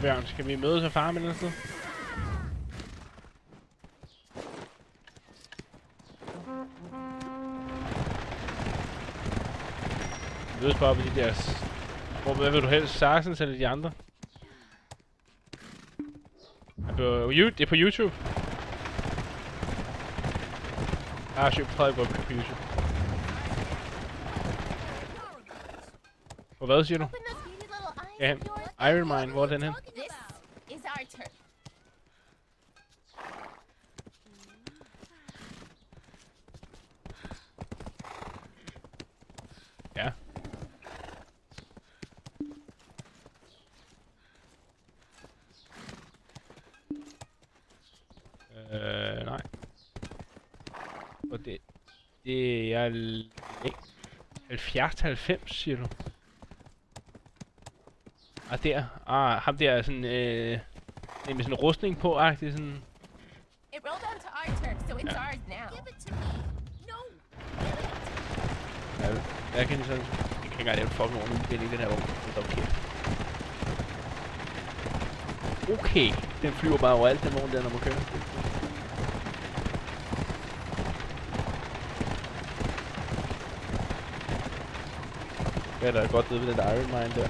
Bjørn, skal vi mødes og farme et eller andet sted? Vi mødes bare på de der... Hvad vil du helst? Sarsens eller de andre? Det er på YouTube. Søg på på YouTube. Og hvad siger du? Ja, Iron Mine, hvor er den hen? Ja. Nej. Og det er 70-90, siger du? Der. Ham der er sådan, med sådan en rustning på-agtig, sådan... Ja. Ja, der kan de sådan... Jeg kan ikke engang lave fucking ordentligt udbildning i den her vogn. Det er forkert. Okay, den flyver bare overalt, den vogn der, når man kører. Ja, der er godt nede ved den der Iron Mine der.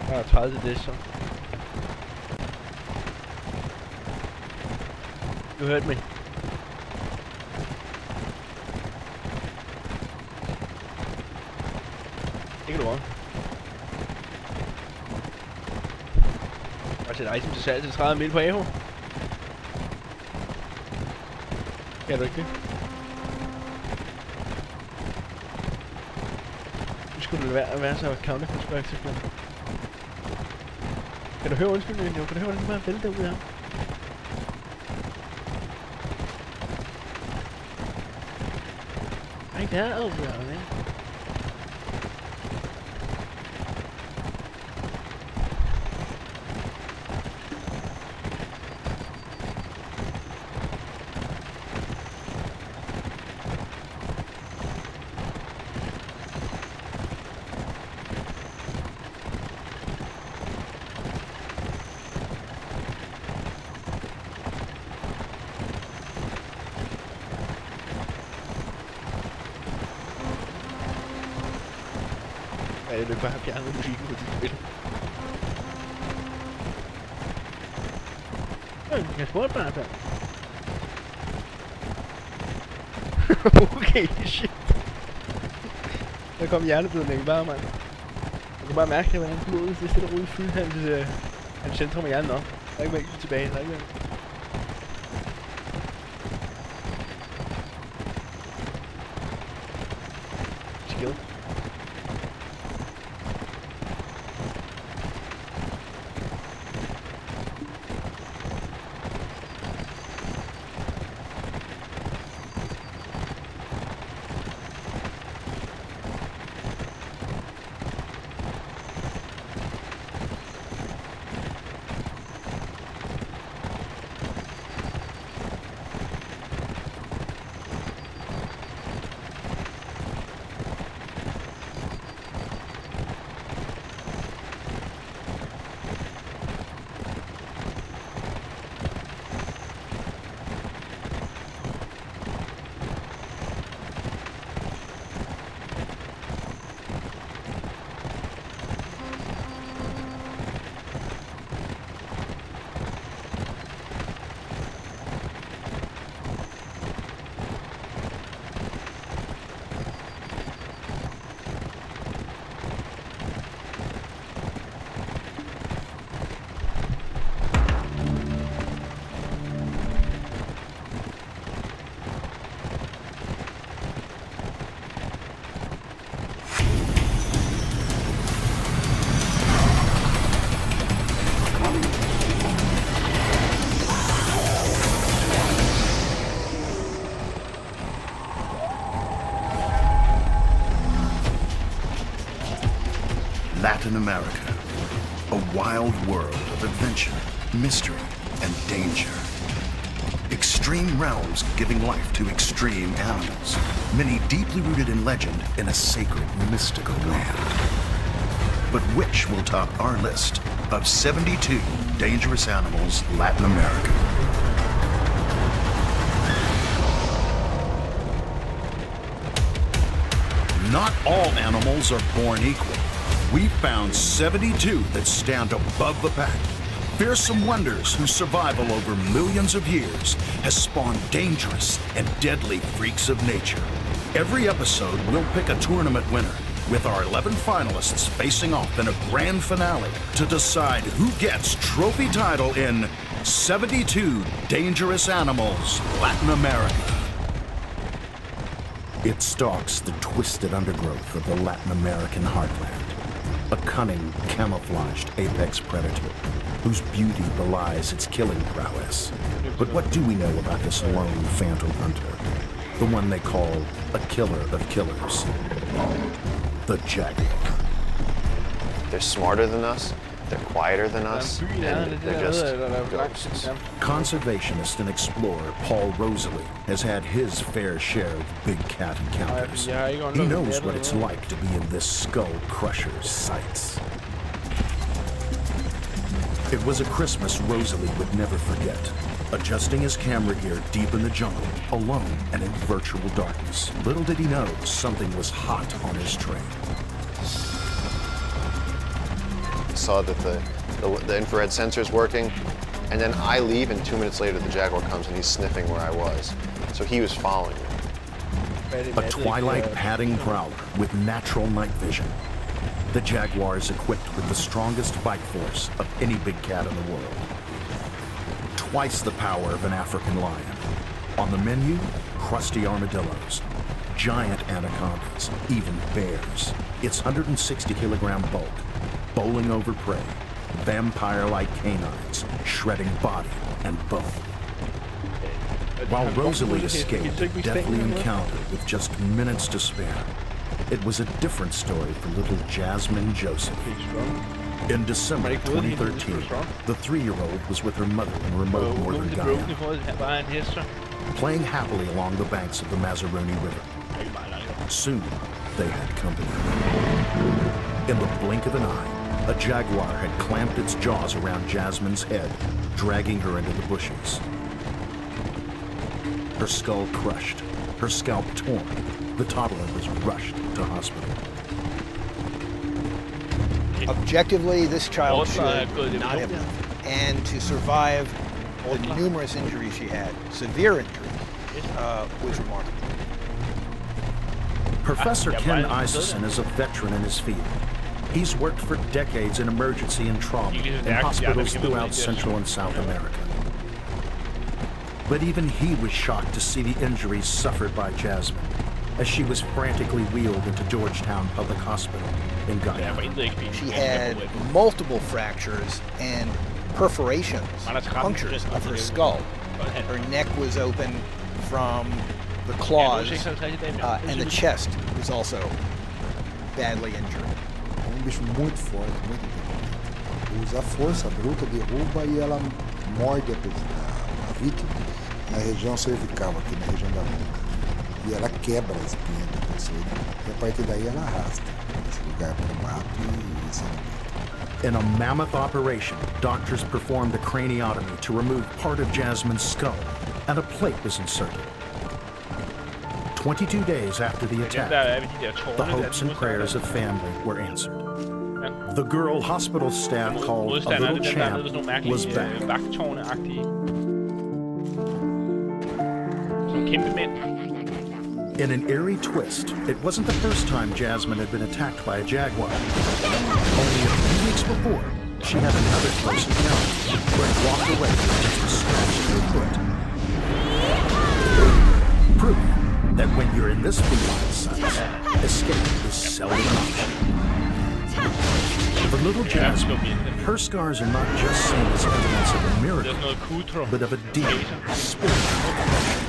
Der er 30 til det, så. Du hørte mig. Det kan du også. Og sætte item til salg til 30 mil på AH. Kan du ikke det? Nu skulle du være så counterconstructive. Kan du høre undskyldningen, jo? Kan du høre, hvordan det bare vælter ud her? Ej, der er over, man. Jeg vil bare have fjernet musikken på dit spil. Jeg spurgte bare der. Okay, shit. Der kom hjerneblødningen bare, mand. Jeg kan bare mærke, hvordan blodet det stille og roligt fyldt hans centrum af hjernen op. Der er ikke mere tilbage, der er ikke mere. Skill. America. A wild world of adventure, mystery, and danger. Extreme realms giving life to extreme animals. Many deeply rooted in legend in a sacred, mystical land. But which will top our list of 72 dangerous animals Latin America? Not all animals are born equal. We've found 72 that stand above the pack. Fearsome wonders whose survival over millions of years has spawned dangerous and deadly freaks of nature. Every episode, we'll pick a tournament winner, with our 11 finalists facing off in a grand finale to decide who gets trophy title in 72 Dangerous Animals Latin America. It stalks the twisted undergrowth of the Latin American heartland. A cunning, camouflaged apex predator whose beauty belies its killing prowess. But what do we know about this lone phantom hunter? The one they call a killer of killers. The jaguar. They're smarter than us. They're quieter than us. And they're just ghosts. Conservationist and explorer Paul Rosalie has had his fair share of big cat encounters. He knows what it's like to be in this skull crusher's sights. It was a Christmas Rosalie would never forget. Adjusting his camera gear deep in the jungle, alone and in virtual darkness. Little did he know something was hot on his trail. Saw that the infrared sensor is working, and then I leave, and 2 minutes later the jaguar comes and he's sniffing where I was. So he was following me. A twilight padding prowler with natural night vision. The jaguar is equipped with the strongest bite force of any big cat in the world. Twice the power of an African lion. On the menu, crusty armadillos, giant anacondas, even bears. Its 160-kilogram bulk, bowling over prey, vampire-like canines, shredding body and bone. While Rosalie escaped a deadly encounter with just minutes to spare, it was a different story for little Jasmine Joseph. In December 2013, the 3-year-old was with her mother in remote northern Guyana, playing happily along the banks of the Mazaruni River. Soon, they had company. In the blink of an eye, a jaguar had clamped its jaws around Jasmine's head, dragging her into the bushes. Her skull crushed, her scalp torn, the toddler was rushed to hospital. Objectively, this child should not have lived. And to survive the numerous injuries she had, severe injuries, was remarkable. Professor Ken Isaacson is a veteran in his field. He's worked for decades in emergency and trauma in hospitals throughout Central and South America. But even he was shocked to see the injuries suffered by Jasmine as she was frantically wheeled into Georgetown Public Hospital in Guyana. She had multiple fractures and perforations, punctures of her skull. Her neck was open from the claws, and the chest was also badly injured. Bicho muito forte, muito inteligente. Usa a força bruta, derruba e ela morde a vítima na região cervical, aqui na região da nuca. E ela quebra a espinha do terceiro. E a partir daí ela arrasta esse lugar para o mato e se alimenta. In a mammoth operation, doctors performed a craniotomy to remove part of Jasmine's skull, and a plate was inserted. 22 days after the attack, the hopes and prayers of family were answered. The girl hospital staff called a little champ was back. In an eerie twist, it wasn't the first time Jasmine had been attacked by a jaguar. Only a few weeks before, she had another close encounter where it walked away with just a scratch to her foot. Proof that when you're in this feline size, escape is seldom an option. For little Jasmine, her scars are not just seen as evidence of a miracle, but of a deep, spiritual connection.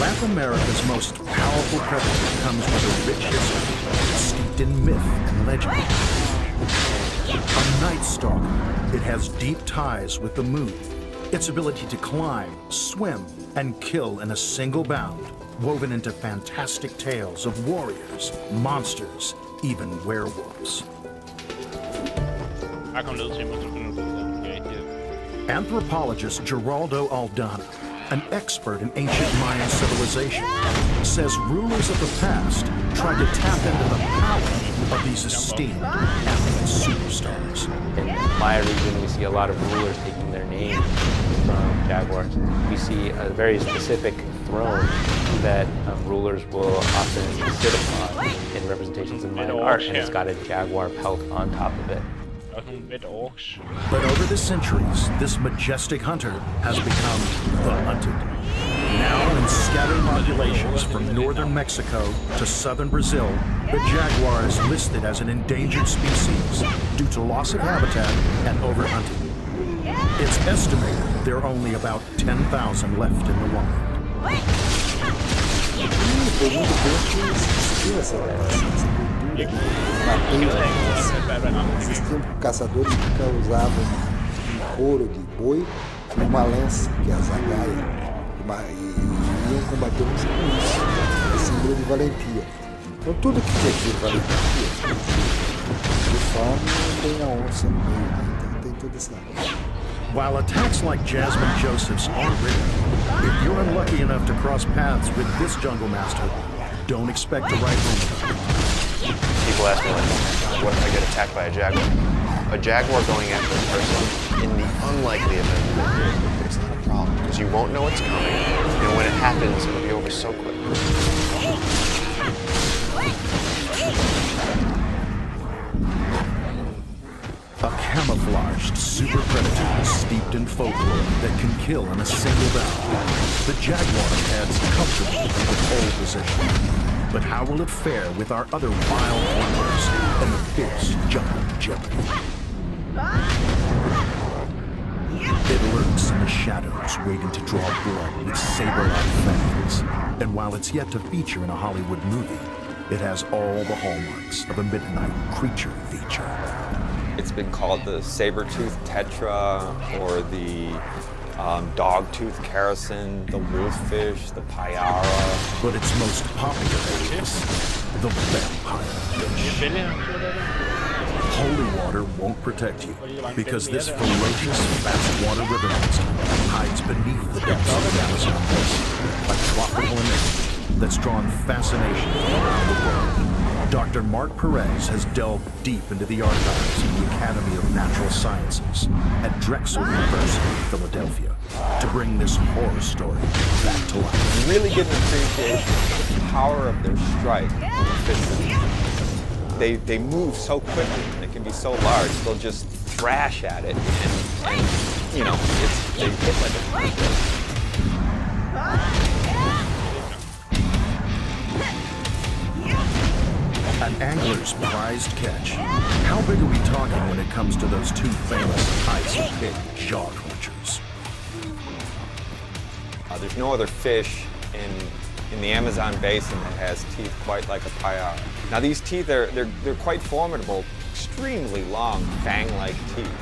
Latin America's most powerful predator comes with a rich history steeped steeped in myth and legend. A night stalker, it has deep ties with the moon. Its ability to climb, swim, and kill in a single bound, woven into fantastic tales of warriors, monsters, even werewolves. Anthropologist Geraldo Aldana, an expert in ancient Mayan civilization, says rulers of the past tried to tap into the power of these esteemed animal superstars. In my region, we see a lot of rulers taking their name from jaguars. We see a very specific throne that rulers will often sit upon in representations of Mayan art, and it's got a jaguar pelt on top of it. But over the centuries, this majestic hunter has become the hunted. Now in scattered populations from northern Mexico to southern Brazil, the jaguar is listed as an endangered species due to loss of habitat and overhunting. It's estimated there are only about 10,000 left in the wild. Foi muito bom que existiu essa Esses tempos, caçadores nunca usavam um couro de boi e uma lança, que é a zagaia, e iam combater uns com isso. É símbolo de valentia. Então tudo que quer dizer valentia, de fato, tem a onça no meio, né? Então tem toda essa... While attacks like Jasmine Joseph's are rare, if you're unlucky enough to cross paths with this jungle master, don't expect to ride home. People ask me, like, what if I get attacked by a jaguar? A jaguar going after a person, in the unlikely event, it's not a problem, because you won't know it's coming, and when it happens, it'll be over so quick. A camouflaged super predator steeped in folklore that can kill in a single bound. The jaguar adds comfortably to the pole position. But how will it fare with our other wild warriors and the fierce jungle jeopardy? It lurks in the shadows, waiting to draw blood with saber-like fangs. And while it's yet to feature in a Hollywood movie, it has all the hallmarks of a midnight creature feature. It's been called the saber-tooth tetra, or the dog-tooth kerasin, the wolffish, the payara. But its most popular is the vampire fish. Holy water won't protect you, because this ferocious, fast-water river monster hides beneath the depths of the Amazon basin, a tropical enigma that's drawn fascination from around the world. Dr. Mark Perez has delved deep into the archives of the Academy of Natural Sciences at Drexel University, Philadelphia, to bring this horror story back to life. You really get an appreciation of the power of their strike when it fits. They move so quickly, and they can be so large, they'll just thrash at it, and you know, they hit like a... An angler's prized catch. How big are we talking when it comes to those two famous ice-big jaw crunchers? There's no other fish in the Amazon basin that has teeth quite like a payara. Now these teeth, they're quite formidable, extremely long, fang-like teeth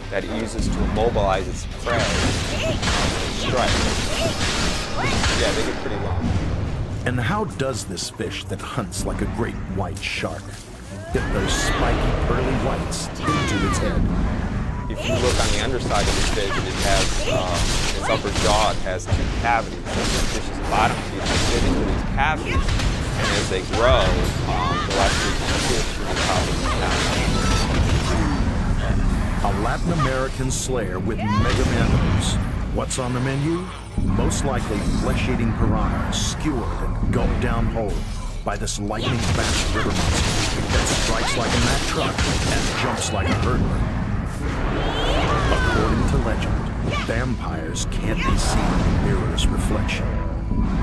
that it uses to immobilize its prey. Strike. Yeah, they get pretty long. And how does this fish that hunts like a great white shark get those spiky pearly whites into its head? If you look on the underside of the fish, it has its upper jaw, it has two cavities. So the fish's bottom teeth fit into these cavities, and as they grow, they'll actually push the top of the cavity. A Latin American slayer with mega mandibles. What's on the menu? Most likely flesh-eating piranha skewered and gulped down whole by this lightning-fast river monster that strikes like a Mack truck and jumps like a hurdler. According to legend, vampires can't be seen in the mirror's reflection.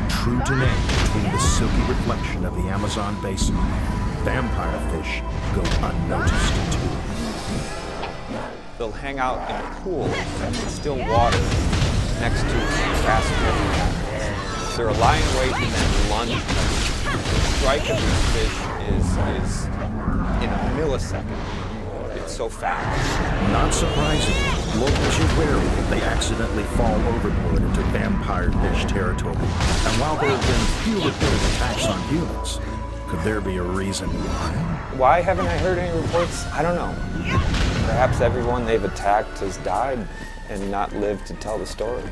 True to name, between the silky reflection of the Amazon basin, vampire fish go unnoticed too. They'll hang out in pools in still water next to grass. They're lying in wait and then lunge. strike of these fish is in a millisecond. It's so fast. Not surprisingly, locals are wary if they accidentally fall overboard into vampire fish territory. And while there have been few reported attacks on humans, could there be a reason why? Why haven't I heard any reports? I don't know. Perhaps everyone they've attacked has died and not lived to tell the story.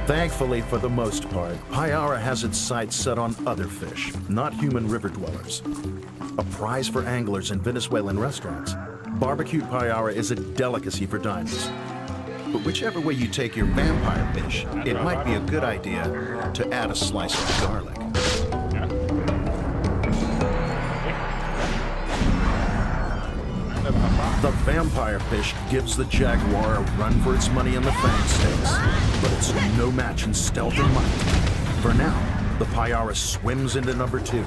Thankfully, for the most part, Payara has its sights set on other fish, not human river dwellers. A prize for anglers in Venezuelan restaurants, barbecued Payara is a delicacy for diners. But whichever way you take your vampire fish, it might be a good idea to add a slice of garlic. The vampire fish gives the jaguar a run for its money in the fang stakes, but it's no match in stealth and might. For now, the Payara swims into number 2.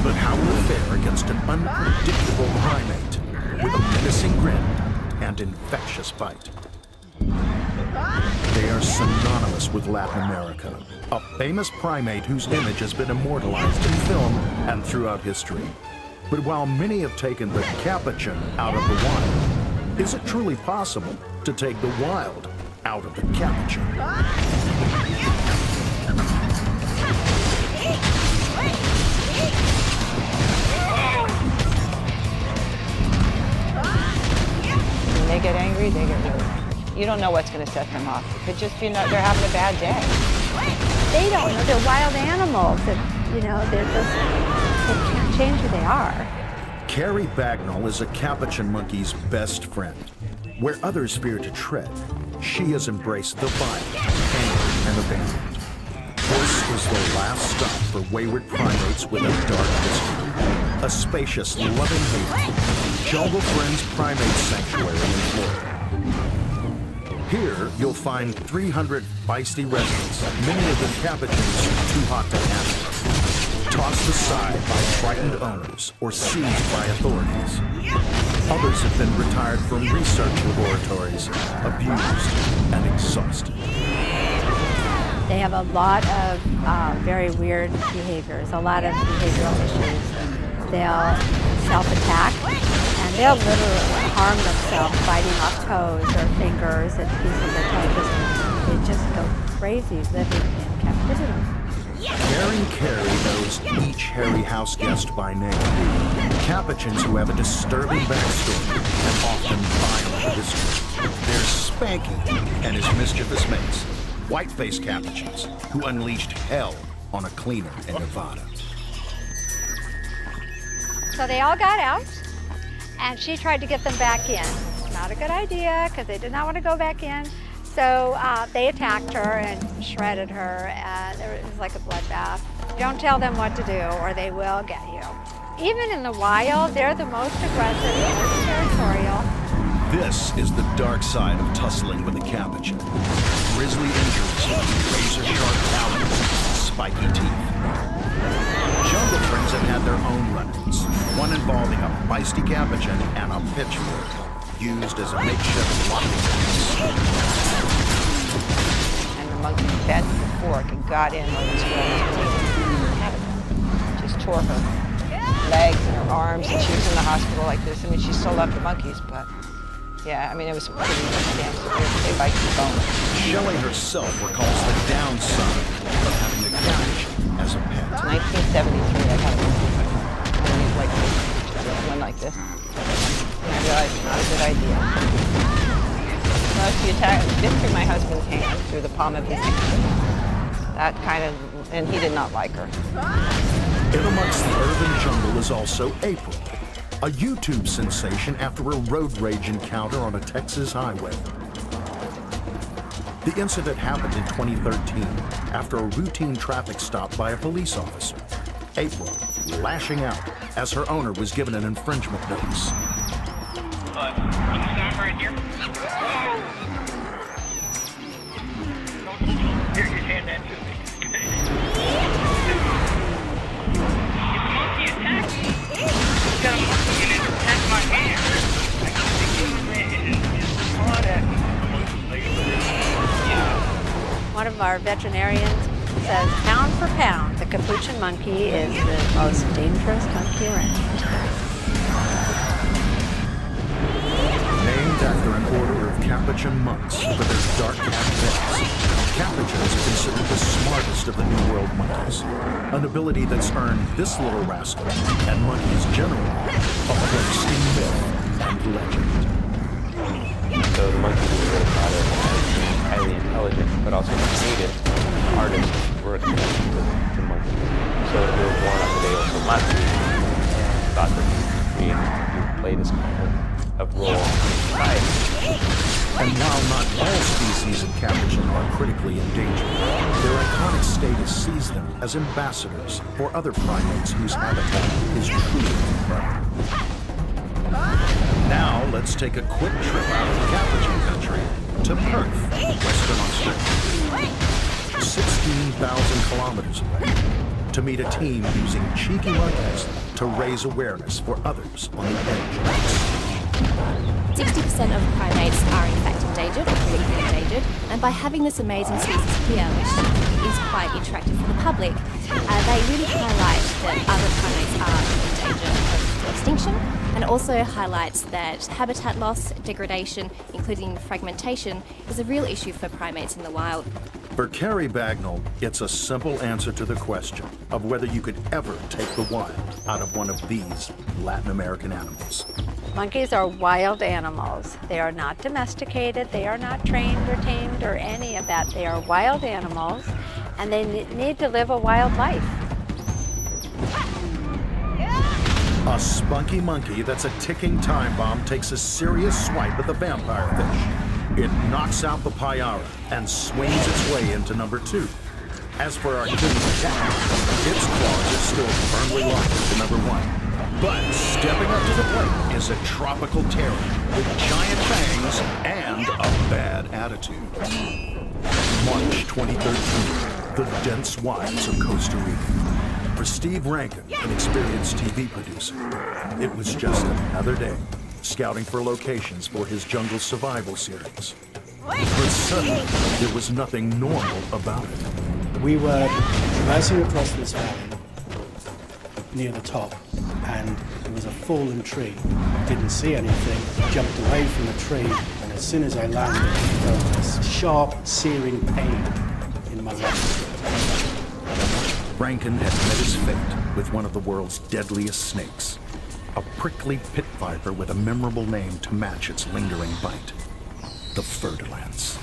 But how will it fare against an unpredictable primate with a menacing grin and infectious bite? They are synonymous with Latin America, a famous primate whose image has been immortalized in film and throughout history. But while many have taken the capuchin out of the wild, is it truly possible to take the wild out of the capuchin? When they get angry, they get really angry. You don't know what's going to set them off. It could just be they're having a bad day. They don't know. They're wild animals. They're just... They can't change who they are. Carrie Bagnall is a capuchin monkey's best friend. Where others fear to tread, she has embraced the violent, angry, and abandoned. This is the last stop for wayward primates with a dark history. A spacious, loving haven, Jungle Friends Primate Sanctuary in Florida. Here, you'll find 300 feisty residents, many of them capuchins too hot to handle. Tossed aside by frightened owners or seized by authorities. Others have been retired from research laboratories, abused and exhausted. They have a lot of very weird behaviors, a lot of behavioral issues. They'll self-attack, and they'll literally harm themselves, biting off toes or fingers and pieces of toes. They just go crazy living in captivity. Carrie knows each hairy house guest by name. Capuchins who have a disturbing backstory and often violent history. There's Spanky and his mischievous mates, white-faced capuchins who unleashed hell on a cleaner in Nevada. So they all got out, and she tried to get them back in. Not a good idea, because they did not want to go back in. So they attacked her and shredded her, and it was like a bloodbath. Don't tell them what to do, or they will get you. Even in the wild, they're the most aggressive, the most territorial. This is the dark side of tussling with a capuchin. Grisly injuries, razor-sharp talons, spiky teeth. Jungle Friends have had their own run-ins, one involving a feisty capuchin and a pitchfork, used as a makeshift locking device. And the monkey bent the fork and got in on this girl. Just tore her legs and her arms, and she was in the hospital like this. I mean, she still loved the monkeys, but yeah, I mean, it was pretty damn severe. They liked the bone. Shelley herself recalls the downside of having a capuchin as a pet. 1973, I got one like this. One like this. And I realized it's not a good idea. Well, she bit through my husband's hand, through the palm of his hand. That kind of, and he did not like her. In amongst the urban jungle is also April, a YouTube sensation after a road rage encounter on a Texas highway. The incident happened in 2013 after a routine traffic stop by a police officer. April lashing out as her owner was given an infringement notice. Stop right here. Here, hand that to me. If a monkey attacks me, it's got a monkey in it to attack my hand. I can see it and claw at me. One of our veterinarians says pound for pound, the capuchin monkey is the most dangerous monkey around. Named after an order of Capuchin monks for their dark aspects, Capuchins are considered the smartest of the New World monkeys, an ability that's earned this little rascal, and monkeys generally, a place in myth and legend. So the monkeys were really thought of as being highly intelligent, but also creative. Artists were connected to monkeys. So they were born on the day of Matsu, and thought that you could create, you would play this kind of role in society. And while not all species of capuchin are critically endangered, their iconic status sees them as ambassadors for other primates whose habitat is truly incredible. Now let's take a quick trip out of capuchin country to Perth, Western Australia. 16,000 kilometers away, to meet a team using cheeky monkeys to raise awareness for others on the edge of extinction. 60% of primates are in fact endangered or critically endangered, and by having this amazing species here, which is quite attractive for the public, they really highlight that other primates are in danger of extinction, and also highlights that habitat loss, degradation, including fragmentation, is a real issue for primates in the wild. For Carrie Bagnall, it's a simple answer to the question of whether you could ever take the wild out of one of these Latin American animals. Monkeys are wild animals. They are not domesticated, they are not trained or tamed or any of that. They are wild animals, and they need to live a wild life. A spunky monkey that's a ticking time bomb takes a serious swipe at the vampire fish. It knocks out the Payara and swings its way into number 2. As for our king cat, its claws are still firmly locked into number 1. But stepping up to the plate is a tropical terror with giant fangs and a bad attitude. March 2013, the dense wilds of Costa Rica. For Steve Rankin, an experienced TV producer, it was just another day scouting for locations for his jungle survival series. But suddenly, there was nothing normal about it. We were traversing across this valley near the top, and there was a fallen tree. Didn't see anything, jumped away from the tree, and as soon as I landed, I felt this sharp, searing pain in my left. Rankin had met his fate with one of the world's deadliest snakes, a prickly pit viper with a memorable name to match its lingering bite, the Fer-de-Lance.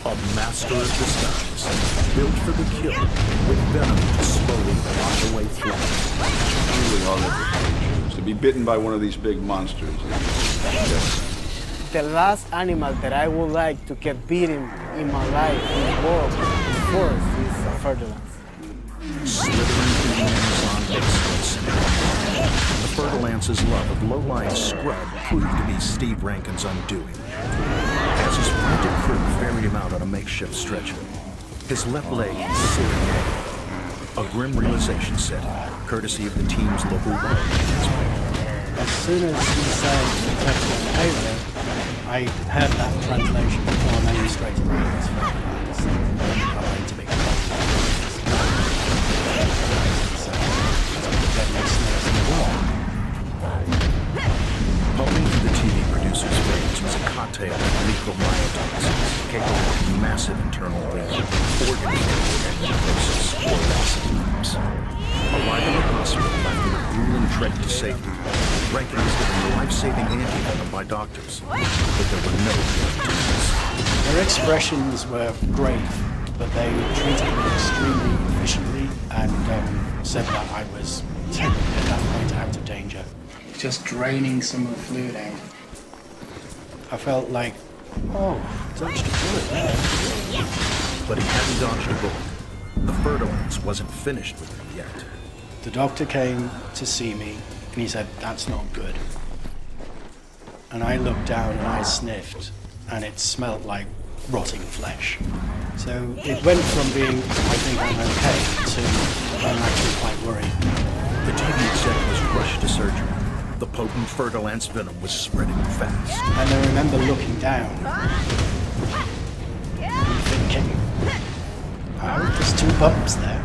A master of disguise, built for the kill, with venom to slowly wash away flesh. Really all that to be bitten by one of these big monsters. The last animal that I would like to get bitten in my life in the world, of course, is a Fer-de-Lance. Slithering through the Amazon basin, the Fer-de-Lance's love of low-lying scrub proved to be Steve Rankin's undoing. As his frantic crew ferried him out on a makeshift stretcher, his left leg searing red. A grim realization set in, courtesy of the team's local wildlife. As soon as he said Texas Halo, I heard that translation before I knew straight away it's Fer-de-Lance. To be Bumping through the TV producer's brains was a cocktail of lethal myotoxins, capable of massive internal bleeding, organ failure, and necrosis, or loss of limbs. Arriving at the hospital after a grueling trek to safety, Rankin was given life-saving antivenom by doctors, but there were no guarantees. Their expressions were great, but they treated me extremely efficiently and said that I was technically at that point out of danger. Just draining some of the fluid out. I felt like, oh, dodged a bullet there. But he hadn't dodged a bullet. The Fer-de-Lance wasn't finished with him yet. The doctor came to see me, and he said, that's not good. And I looked down and I sniffed, and it smelled like rotting flesh. So it went from being, I think I'm okay, to I'm actually quite worried. The TV exec was rushed to surgery. The potent Fer-de-Lance venom was spreading fast. And I remember looking down and thinking, Well, just 2 bumps there.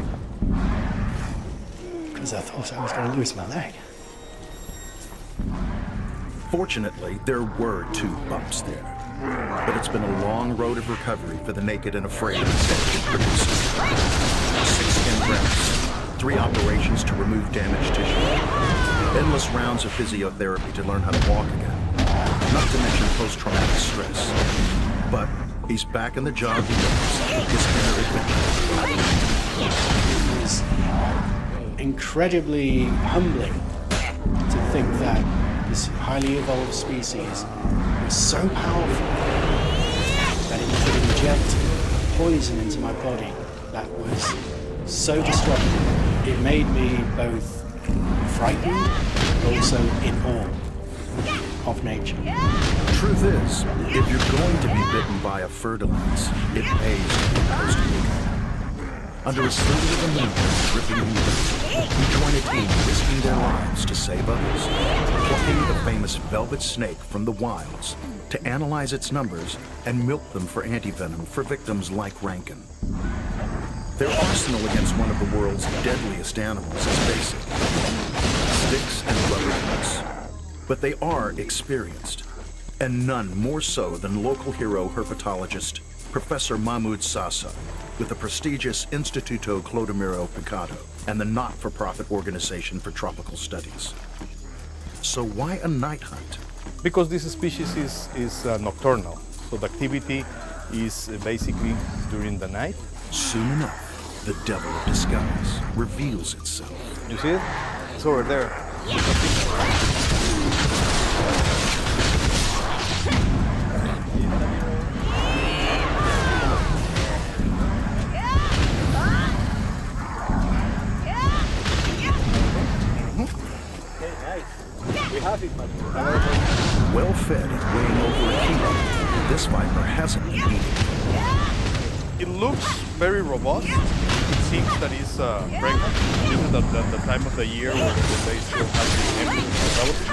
Because I thought I was going to lose my leg. Fortunately, there were 2 bumps there. But it's been a long road of recovery for the naked and afraid of the producer. 6 skin grafts, 3 operations to remove damaged tissue, endless rounds of physiotherapy to learn how to walk again, not to mention post-traumatic stress. But he's back in the job he does, his inner adventure. It was incredibly humbling to think that this highly evolved species was so powerful that it could inject poison into my body that was so destructive. It made me both frightened but also in awe of nature. Truth is, if you're going to be bitten by a fer-de-lance, it pays to be Costa Rica. Under a sliver of the moon, dripping humidity, we join a team risking their lives to save others, plucking the famous velvet snake from the wilds to analyze its numbers and milk them for antivenom for victims like Rankin. Their arsenal against one of the world's deadliest animals is basic: sticks and rubber boots. But they are experienced, and none more so than local hero herpetologist Professor Mahmoud Sassa with the prestigious Instituto Clodomiro Picado and the not-for-profit Organization for Tropical Studies. So why a night hunt? Because this species is nocturnal, so the activity is basically during the night. Soon enough, the devil of disguise reveals itself. You see it? It's over there. Well fed and weighing over a kilo, this viper hasn't been eating. It looks very robust. It seems that it's pregnant. This is the time of the year where they still have the embryos developing.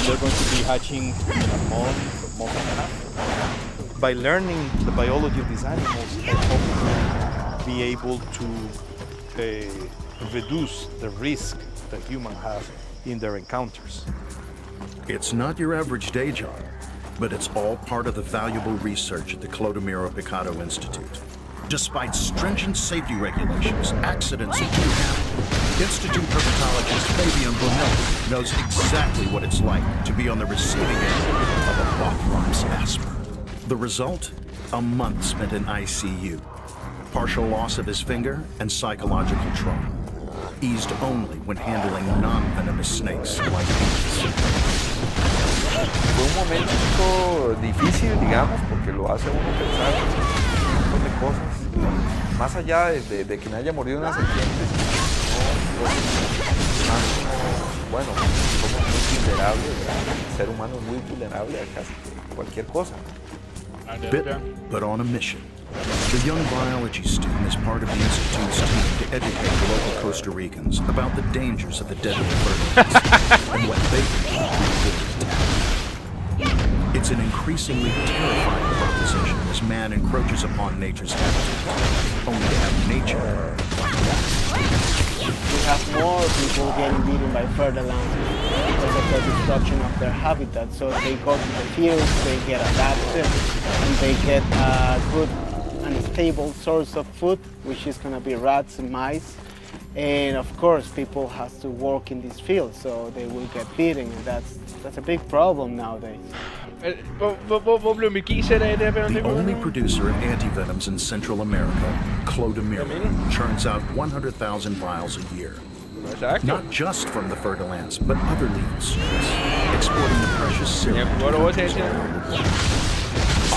They're going to be hatching in a month and a half. By learning the biology of these animals, I hope to be able to reduce the risk that humans have in their encounters. It's not your average day job, but it's all part of the valuable research at the Clodomiro Picado Institute. Despite stringent safety regulations, accidents do happen. Institute herpetologist Fabian Brunel knows exactly what it's like to be on the receiving end of a Bothrop's asthma. The result? A month spent in ICU. Partial loss of his finger and psychological trauma. Eased only when handling non-venomous snakes like these. Fue un momento difícil, digamos, porque lo hace uno pensar un montón de cosas. Más allá de que me haya mordido una serpiente, bueno, somos muy vulnerables, el ser humano es muy vulnerable a casi cualquier cosa. Bitten, but on a mission. The young biology student is part of the Institute's team to educate the local Costa Ricans about the dangers of the deadly fer-de-lance and what they can do to avoid attack. It's an increasingly terrifying proposition as man encroaches upon nature's habitat, only to have nature like that. We have more people getting beaten by fer-de-lance because of the destruction of their habitat. So they go to the fields, they get adapted, and they get a good and stable source of food, which is going to be rats and mice. And of course, people have to work in this field, so they will get beaten, and that's a big problem nowadays. Hvor blev mit G-sæt af der? The only producer of antivenoms in Central America, Clodomiro, churns out 100,000 vials a year. Not just from the fer-de-lance, but other legal streams, exporting the precious serum to countries all over the world.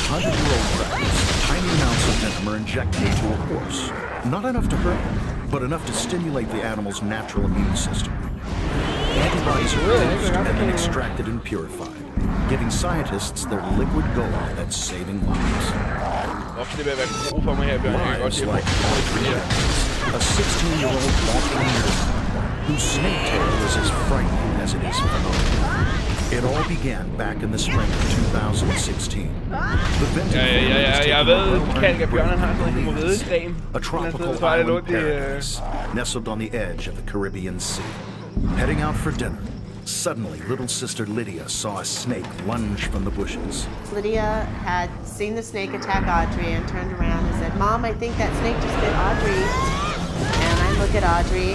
100-year-old practice, tiny amounts of venom are injected into a horse. Not enough to hurt him, but enough to stimulate the animal's natural immune system. Antibodies are produced and then extracted and purified, giving scientists their liquid gold that's saving lives. Lives like Audrey, a 16-year-old walking miracle whose snake tail is as frightening as it is phenomenal. It all began back in the spring of 2016. The vintage Jeg ved, at bjørnen har sådan en hemorridecreme. a tropical island paradise nestled on the edge of the Caribbean Sea. Heading out for dinner, suddenly little sister Lydia saw a snake lunge from the bushes. Lydia had seen the snake attack Audrey and turned around and said, "Mom, I think that snake just bit Audrey." And I look at Audrey,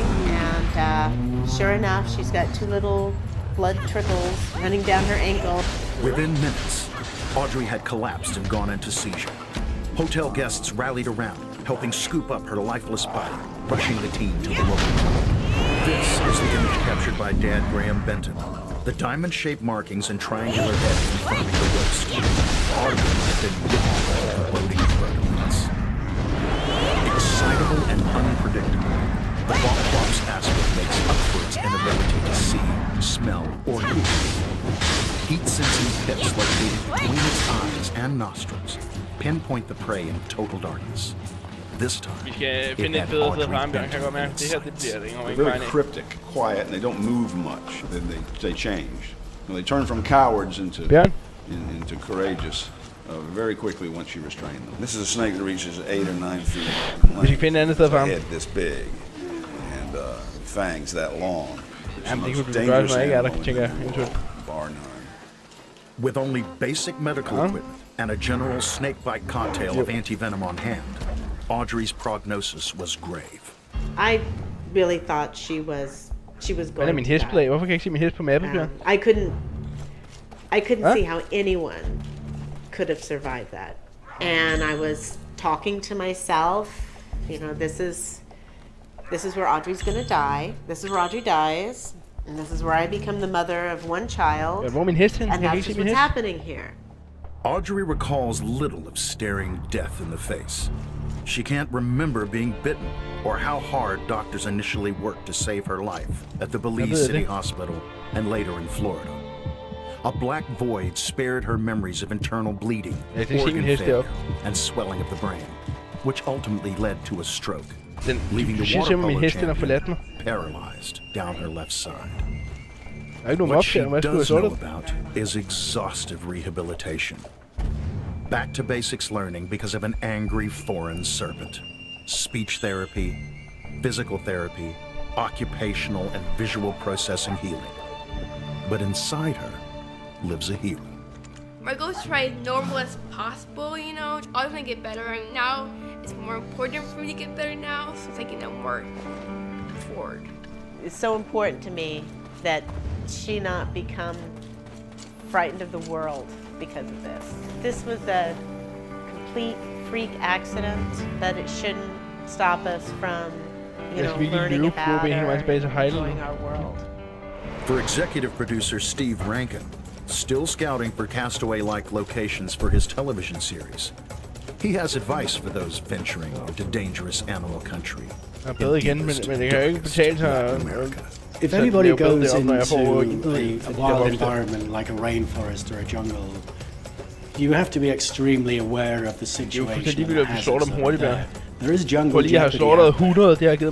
and sure enough, she's got two little blood trickles running down her ankle. Within minutes, Audrey had collapsed and gone into seizure. Hotel guests rallied around, helping scoop up her lifeless body, rushing the teen to the local clinic. This is the image captured by Dad Graham Benton. The diamond-shaped markings and triangular head confirming the ghost. Audrey had been bitten by a corroding vertebrates. Excitable and unpredictable, the Bok-Bok's aspect makes up for its inability to see, smell, or hear. Heat-sensing pits located between its eyes and nostrils pinpoint the prey in total darkness. This time, Vi skal finde et bedre sted for ham, Bjørn. Kan godt mærke, det her, det bliver det. They're very cryptic, quiet, and they don't move much. They change. And they turn from cowards into courageous very quickly once you restrain them. This is a snake that reaches 8 or 9 feet in length. Vi skal finde et andet sted for ham. Head this big and fangs that long. Jamen, det kunne du gøre, hvis man ikke er der, tænker jeg. Bar none. With only basic medical equipment and a general snakebite cocktail of antivenom on hand, Audrey's prognosis was grave. I really thought she was going Hvad er min hest på dag? Hvorfor kan jeg ikke se min hest på mappen, Bjørn? I couldn't see how anyone could have survived that. And I was talking to myself, this is where Audrey's gonna die. This is where Audrey dies. And this is where I become the mother of one child. Hvor er min hest hen? And that's just what's happening here. Audrey recalls little of staring death in the face. She can't remember being bitten or how hard doctors initially worked to save her life at the Belize City Hospital and later in Florida. A black void spared her memories of internal bleeding, organ failure, and swelling of the brain, which ultimately led to a stroke, leaving the water polo champion paralyzed down her left side. What she does know about is exhaustive rehabilitation. Back to basics learning because of an angry foreign serpent. Speech therapy, physical therapy, occupational and visual processing healing. But inside her lives a hero. My goal is to try as normal as possible, I always want to get better, and now it's more important for me to get better now, so it's like, more forward. It's so important to me that she not become frightened of the world because of this. This was a complete freak accident, but it shouldn't stop us from, learning about her and enjoying our world. For executive producer Steve Rankin, still scouting for castaway-like locations for his television series, he has advice for those venturing into dangerous animal country. If anybody goes into a wild environment like a rainforest or a jungle, you have to be extremely aware of the situation. There is jungle jeopardy. It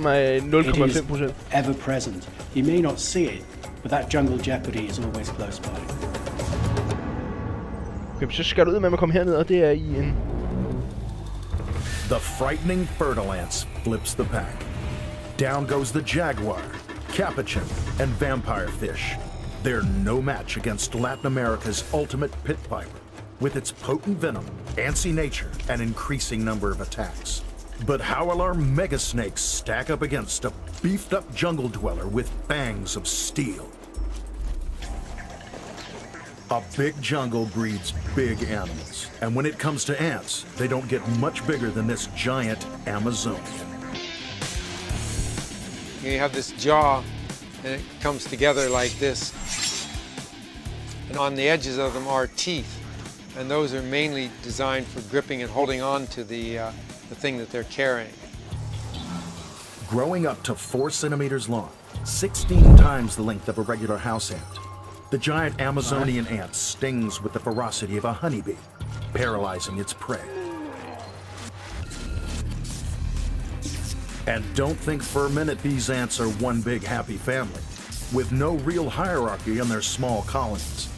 is ever present. You may not see it, but that jungle jeopardy is always close by. Okay, så skal du ud med at komme herned, og det er i en... The frightening Fertilance flips the pack. Down goes the jaguar, capuchin, and vampire fish. They're no match against Latin America's ultimate pit viper, with its potent venom, antsy nature, and increasing number of attacks. But how will our mega snakes stack up against a beefed-up jungle dweller with fangs of steel? A big jungle breeds big animals, and when it comes to ants, they don't get much bigger than this giant Amazonian. You have this jaw, and it comes together like this. And on the edges of them are teeth, and those are mainly designed for gripping and holding on to the thing that they're carrying. Growing up to 4 centimeters long, 16 times the length of a regular house ant, the giant Amazonian ant stings with the ferocity of a honeybee, paralyzing its prey. And don't think for a minute these ants are one big happy family. With no real hierarchy in their small colonies,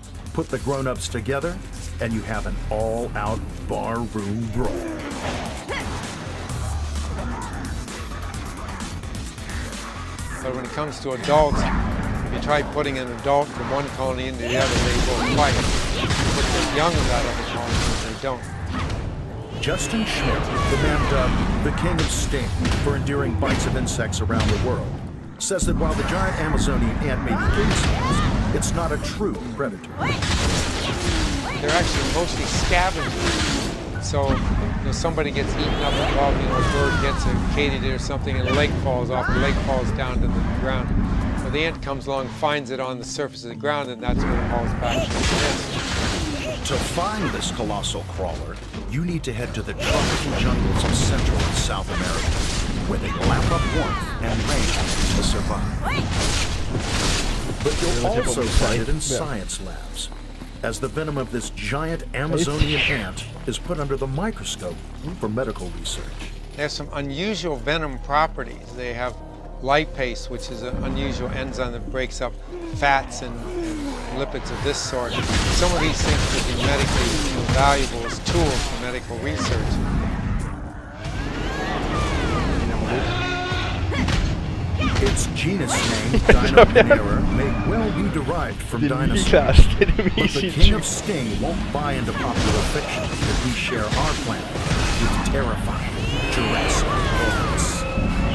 Put the grown-ups together, and you have an all-out barroom brawl. But when it comes to adults, if you try putting an adult from one colony into the other, they will fight. Put the young of that other colony, they don't. Justin Schmidt, the man dubbed the King of Sting for enduring bites of insects around the world, says that while the giant Amazonian ant may be game-sized, it's not a true predator. They're actually mostly scavengers. So, somebody gets eaten up above, a bird gets a katydid or something, and a leg falls off, the leg falls down to the ground. Well, the ant comes along, finds it on the surface of the ground, and that's what it hauls back to the nest. To find this colossal crawler, you need to head to the tropical jungles of Central and South America, where they lap up warmth and rain to survive. But you'll also find it in science labs, as the venom of this giant Amazonian ant is put under the microscope for medical research. They have some unusual venom properties. They have lipase, which is an unusual enzyme that breaks up fats and lipids of this sort. Some of these things could be medically valuable as tools for medical research. Its genus name, Dinopanera, may well be derived from dinosaurs. But the King of Sting won't buy into popular fiction that we share our planet with terrifying Jurassic Worlds.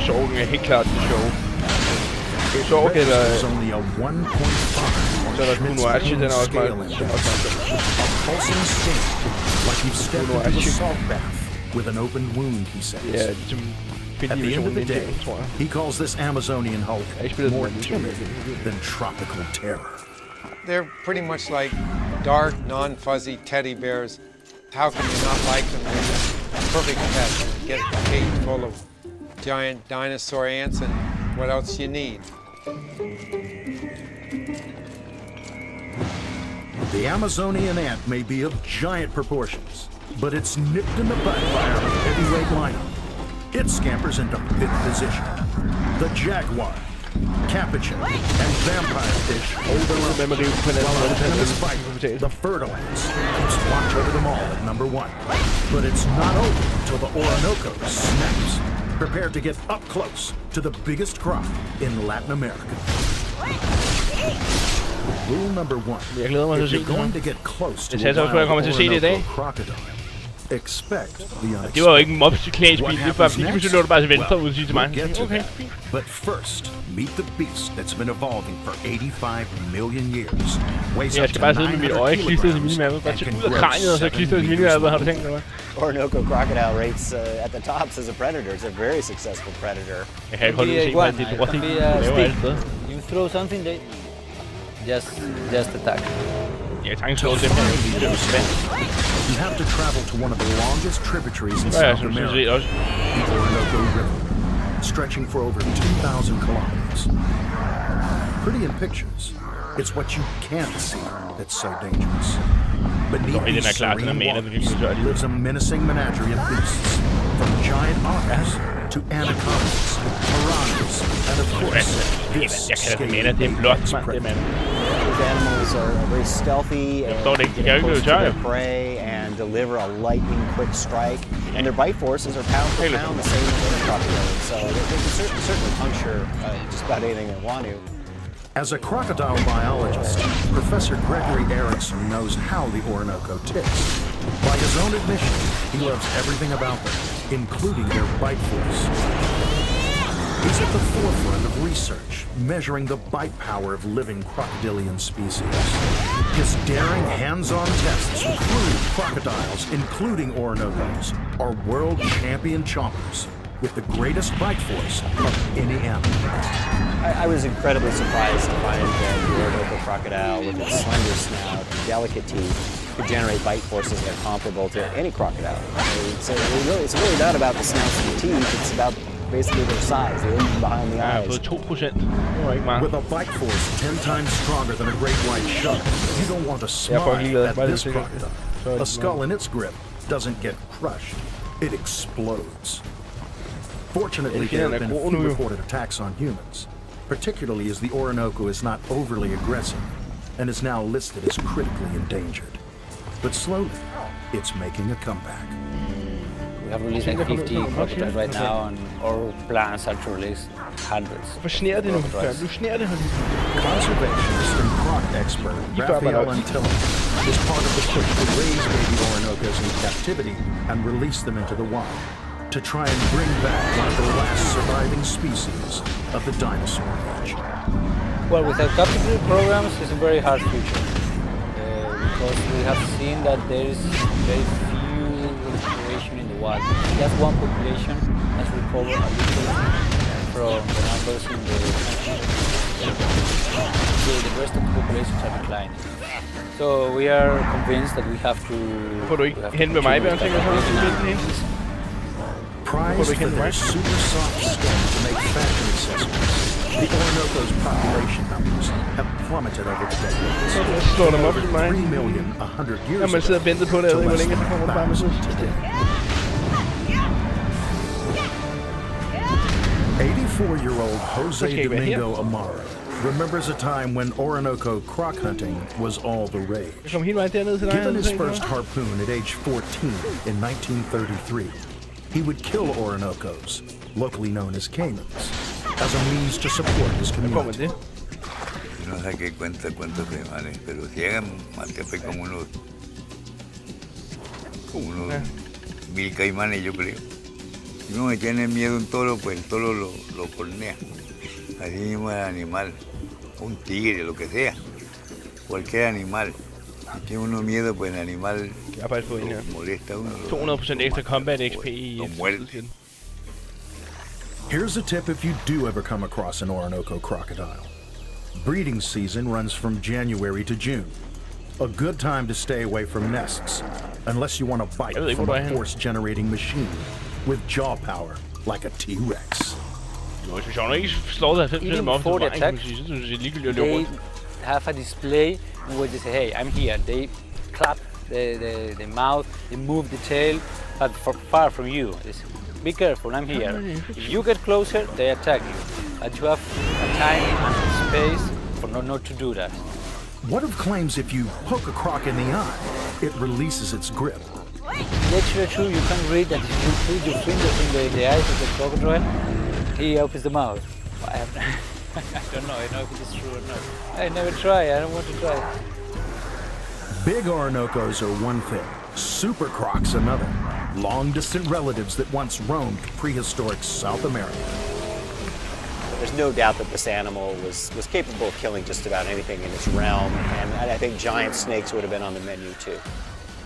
Sorgen er helt klart det sjove. Sorg is only a 1.5 så er der Moonwatch, den er også meget. A pulsing sting, like you've stepped into a salt bath with an open wound, he says. Ja, at the end of the day, he calls this Amazonian Hulk more timid than tropical terror. They're pretty much like dark, non-fuzzy teddy bears. How can you not like them? They're a perfect pet. Get a cage full of giant dinosaur ants and what else you need. The Amazonian ant may be of giant proportions, but it's nipped in the bud by our heavyweight lineup. It scampers into 5th position. The jaguar, capuchin, and vampire fish hold their own, while the venomous bite, the fertilans, keeps watch over them all at number 1. But it's not over until the Orinoco snaps, prepared to get up close to the biggest crop in Latin America. Rule number 1, if you're going to get close to a wild Orinoco crocodile, expect the unexpected. Det var jo ikke en mobs-klansbil, det var lige pludselig lå du bare til venstre ud og sige til mig. Okay. But first, meet the beast that's been evolving for 85 million years. Jeg skal bare sidde med mit øje klistret til minimappet, bare tage ud af kraniet og så klistret til minimappet, har du tænkt dig? Orinoco crocodile rates at the tops as a predator. It's a very successful predator. Jeg kan ikke holde ud at se, hvad det lort, de laver alt sted. You throw something, they just attack. Jeg tager slå dem her, det er jo spændt. You have to travel to one of the longest tributaries in South America, the Orinoco River, stretching for over 2,000 kilometers. Pretty in pictures, it's what you can't see that's so dangerous. Beneath these serene waters lives a menacing menagerie of beasts, from giant otters to anacondas, piranhas, and of course, this scaly predator. These animals are very stealthy and get close to their prey and deliver a lightning-quick strike. And their bite forces are pound for pound the same as other crocodiles, so they can certainly puncture just about anything they want to. As a crocodile biologist, Professor Gregory Erickson knows how the Orinoco ticks. By his own admission, he loves everything about them, including their bite force. He's at the forefront of research, measuring the bite power of living crocodilian species. His daring hands-on tests prove crocodiles, including Orinocos, are world champion chompers with the greatest bite force of any animal. I was incredibly surprised to find that the Orinoco crocodile, with its slender snout and delicate teeth, could generate bite forces that are comparable to any crocodile. It's really not about the snouts and the teeth, it's about basically their size, the opening behind the eyes. With a bite force 10 times stronger than a great white shark, you don't want to smile at this crocodile. A skull in its grip doesn't get crushed, it explodes. Fortunately, there have been few reported attacks on humans, particularly as the Orinoco is not overly aggressive. and is now listed as critically endangered. But slowly, it's making a comeback. We have released like 50 crocodiles right now, and our plans are to release hundreds. Conservationist and croc expert Raphael Antilla is part of the push to raise baby Orinoco's in captivity and release them into the wild, to try and bring back one of the last surviving species of the dinosaur age. Well, without captivity programs, it's a very hard future, because we have seen that there is very few population in the wild. Just one population has recovered a little from the numbers in the rest of the populations are declining. So we are convinced that we have to... Prized for their super soft skin to make fashion accessories, the Orinoco's population numbers have plummeted over the decades. From over 3 million 100 years ago to less than 1,000 today. 84-year-old Jose Domingo Amaro remembers a time when Orinoco croc hunting was all the rage. Given his first harpoon at age 14 in 1933, he would kill Orinocos, locally known as caimans, as a means to support his community. No sé qué cuántos caimanes, pero si hagan maté como unos 1000 caimanes, yo creo. Si uno me tiene miedo a un toro, pues el toro lo cornea. Así mismo el animal, un tigre, lo que sea, cualquier animal. Si tiene uno miedo, pues el animal lo molesta a uno. 200% extra combat XP i Here's a tip if you do ever come across an Orinoco crocodile. Breeding season runs from January to June. A good time to stay away from nests, unless you want to bite from a force-generating machine with jaw power like a T-Rex. Even before the attack, they have a display where they say, hey, I'm here. They clap the mouth, they move the tail, but far from you. They say, be careful, I'm here. If you get closer, they attack you. But you have a time and space for not to do that. What if claims if you poke a croc in the eye, it releases its grip? It's true, you can read that if you put your fingers in the eyes of the crocodile, he opens the mouth. I don't know if it is true or not. I never try, I don't want to try. Big Orinocos are one thing, super crocs another. Long-distant relatives that once roamed prehistoric South America. There's no doubt that this animal was capable of killing just about anything in its realm, and I think giant snakes would have been on the menu too.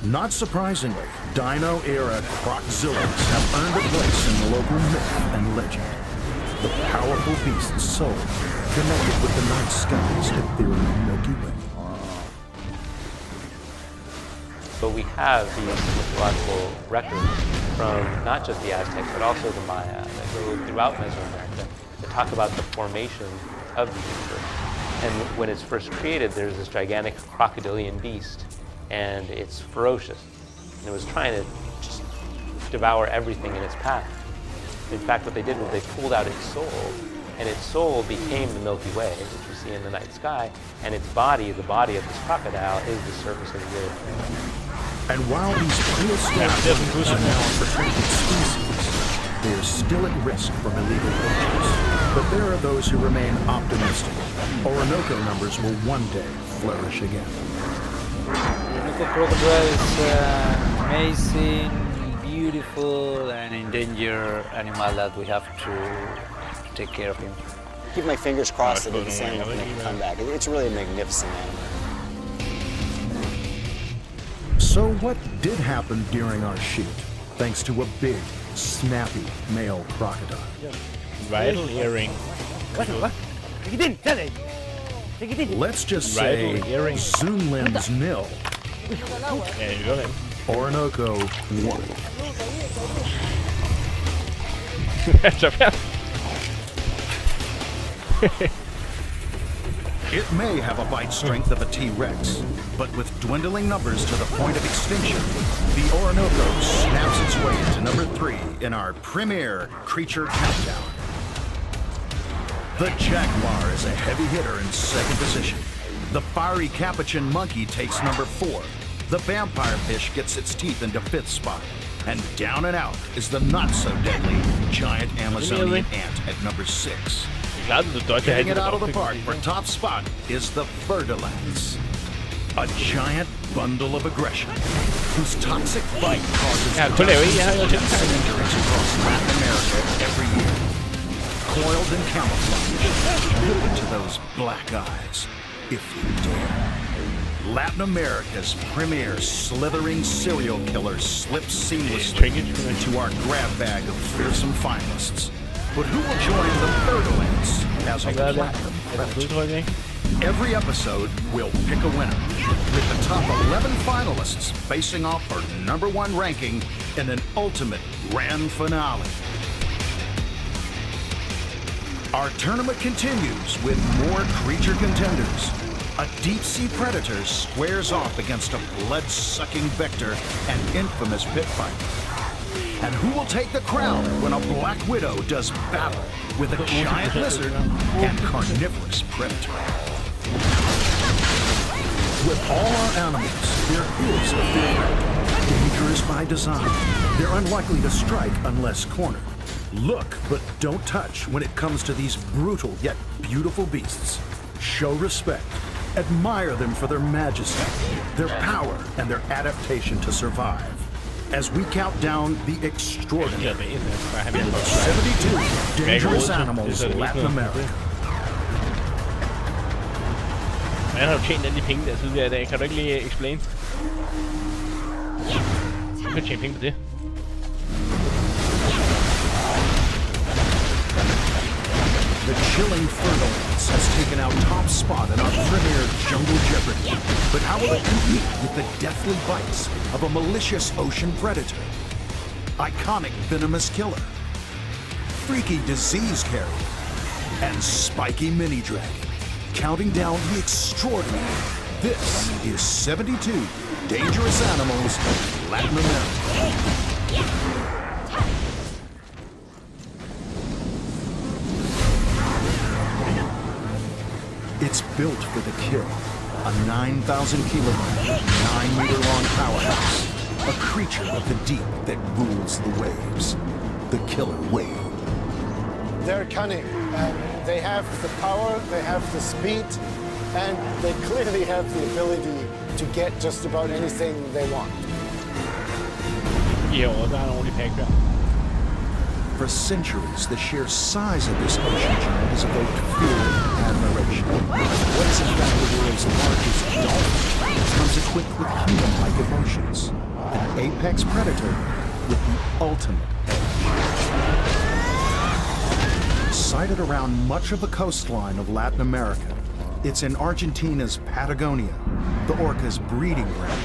Not surprisingly, Dino-era croczillas have earned a place in the local myth and legend. The powerful beast's soul connected with the night sky's ethereal Milky Way. But we have these mythological records from not just the Aztecs, but also the Maya that go throughout Mesoamerica that talk about the formation of the universe. And when it's first created, there's this gigantic crocodilian beast, and it's ferocious. And it was trying to just devour everything in its path. In fact, what they did was they pulled out its soul, and its soul became the Milky Way, which you see in the night sky, and its body, the body of this crocodile, is the surface of the earth. And while these prehistoric animals are now a protected species, they are still at risk from illegal poachers. But there are those who remain optimistic. Orinoco numbers will one day flourish again. Orinoco crocodile is amazing, beautiful, and endangered animal that we have to take care of him. Keep my fingers crossed that this animal can make a comeback. It's really a magnificent animal. So what did happen during our shoot, thanks to a big, snappy male crocodile? Vital hearing. Let's just say zoom lens nil. Yeah, you got him. Orinoco 1. It may have a bite strength of a T-Rex, but with dwindling numbers to the point of extinction, the Orinoco snaps its way into number 3 in our premier creature countdown. The Jaguar is a heavy hitter in second position, The fiery capuchin monkey takes number 4. The vampire fish gets its teeth into 5th spot. And down and out is the not-so-deadly giant Amazonian ant at number 6. Getting it out of the park for top spot is the Fer-de-Lance, a giant bundle of aggression whose toxic bite causes death injuries across Latin America every year. Coiled in camouflage, look into those black eyes, if you dare. Latin America's premier slithering serial killer slips seamlessly into our grab bag of fearsome finalists. But who will join the Fer-de-Lance as a platinum predator? Every episode will pick a winner, with the top 11 finalists facing off for #1 ranking in an ultimate grand finale. Our tournament continues with more creature contenders. A deep-sea predator squares off against a blood-sucking vector and infamous pit fight. And who will take the crown when a black widow does battle with a giant lizard and carnivorous predator? With all our animals, there is a fear. Dangerous by design. They're unlikely to strike unless cornered. Look, but don't touch when it comes to these brutal yet beautiful beasts. Show respect. Admire them for their majesty, their power, and their adaptation to survive. As we count down the extraordinary in the 72 dangerous animals of Latin America. Hvordan har du tjent alle de penge der tidligere i dag? Kan du ikke lige explain? Du kan tjene penge på det. The chilling Fer-de-Lance has taken out top spot in our premier Jungle Jeopardy. But how will it compete with the deathly bites of a malicious ocean predator? Iconic venomous killer, freaky disease carrier, and spiky mini dragon. Counting down the extraordinary. This is 72 dangerous animals of Latin America. It's built for the kill. A 9,000 kilogram, 9-meter long powerhouse. A creature of the deep that rules the waves. The killer whale. They're cunning. They have the power, they have the speed, and they clearly have the ability to get just about anything they want. For centuries, the sheer size of this ocean giant has evoked fear and admiration. What is in fact the world's largest dolphin comes equipped with human-like emotions. An apex predator with the ultimate edge. Sighted around much of the coastline of Latin America, it's in Argentina's Patagonia, the orca's breeding ground,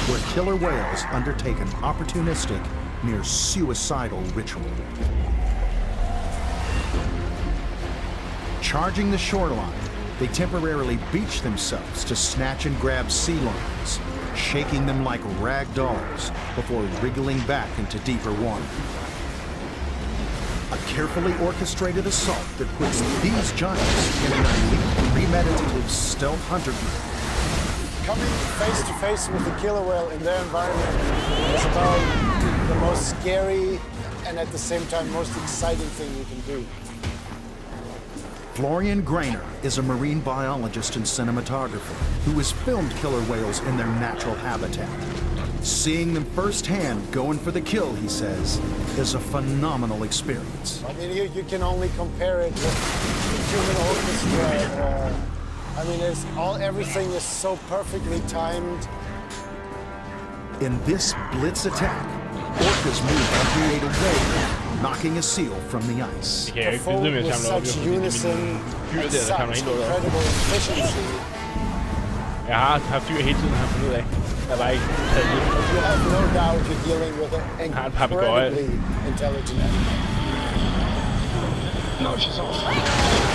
where killer whales undertake an opportunistic, near suicidal ritual. Charging the shoreline, they temporarily beach themselves to snatch and grab sea lions, shaking them like rag dolls before wriggling back into deeper water. A carefully orchestrated assault that puts these giants in an elite, premeditative stealth hunter group. Coming face to face with the killer whale in their environment is about the most scary and at the same time most exciting thing you can do. Florian Grainer is a marine biologist and cinematographer who has filmed killer whales in their natural habitat. Seeing them firsthand going for the kill, he says, is a phenomenal experience. I mean, you can only compare it with human orchestra. I mean, everything is so perfectly timed. In this blitz attack, orcas move every 8 away, knocking a seal from the ice. Performed with such unison and such incredible efficiency. Jeg har haft dyr hele tiden, har fundet ud af. Der var ikke taget lidt. You have no doubt you're dealing with an incredibly intelligent animal. No, she's off.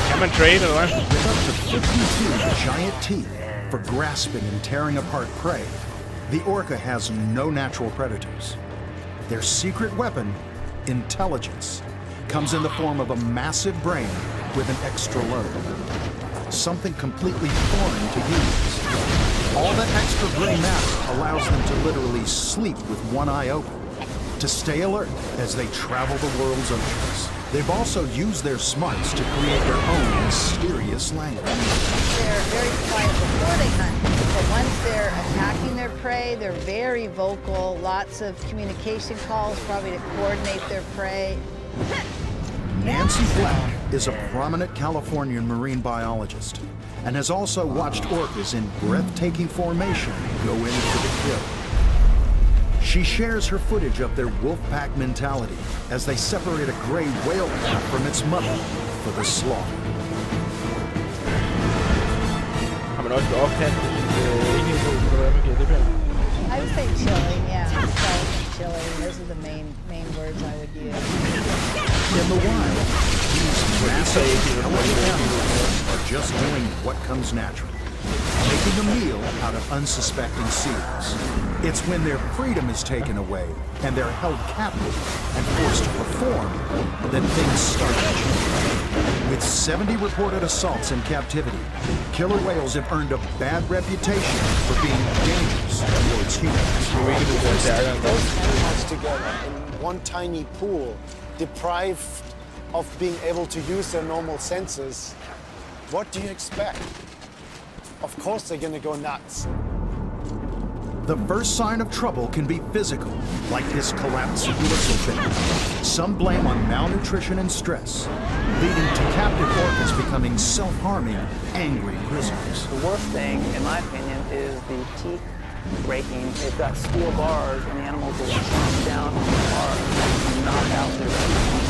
Kan man trade, eller hvad? With up to 52 giant teeth for grasping and tearing apart prey, the orca has no natural predators. Their secret weapon, intelligence, comes in the form of a massive brain with an extra lobe. something completely foreign to humans. All that extra gray matter allows them to literally sleep with one eye open, to stay alert as they travel the world's oceans. They've also used their smarts to create their own mysterious language. They're very quiet before they hunt, but once they're attacking their prey, they're very vocal, lots of communication calls, probably to coordinate their prey. Nancy Black is a prominent Californian marine biologist and has also watched orcas in breathtaking formation go in for the kill. She shares her footage of their wolf pack mentality as they separate a gray whale calf from its mother for the slaughter. Har man også et opkast, ikke info, hvordan man giver det her? I would say chilling, yeah. Salt and chilling, those are the main words I would use. In the wild, these massive animals are just doing what comes natural, making a meal out of unsuspecting seals. It's when their freedom is taken away and they're held captive and forced to perform that things start to change. With 70 reported assaults in captivity, killer whales have earned a bad reputation for being dangerous towards humans. Those animals together in one tiny pool, deprived of being able to use their normal senses, what do you expect? Of course they're going to go nuts. The first sign of trouble can be physical, like this collapsed dorsal fin. Some blame on malnutrition and stress, leading to captive orcas becoming self-harming, angry prisoners. The worst thing, in my opinion, is the teeth breaking. They've got steel bars, and the animals will chomp down on the bars and knock out their teeth.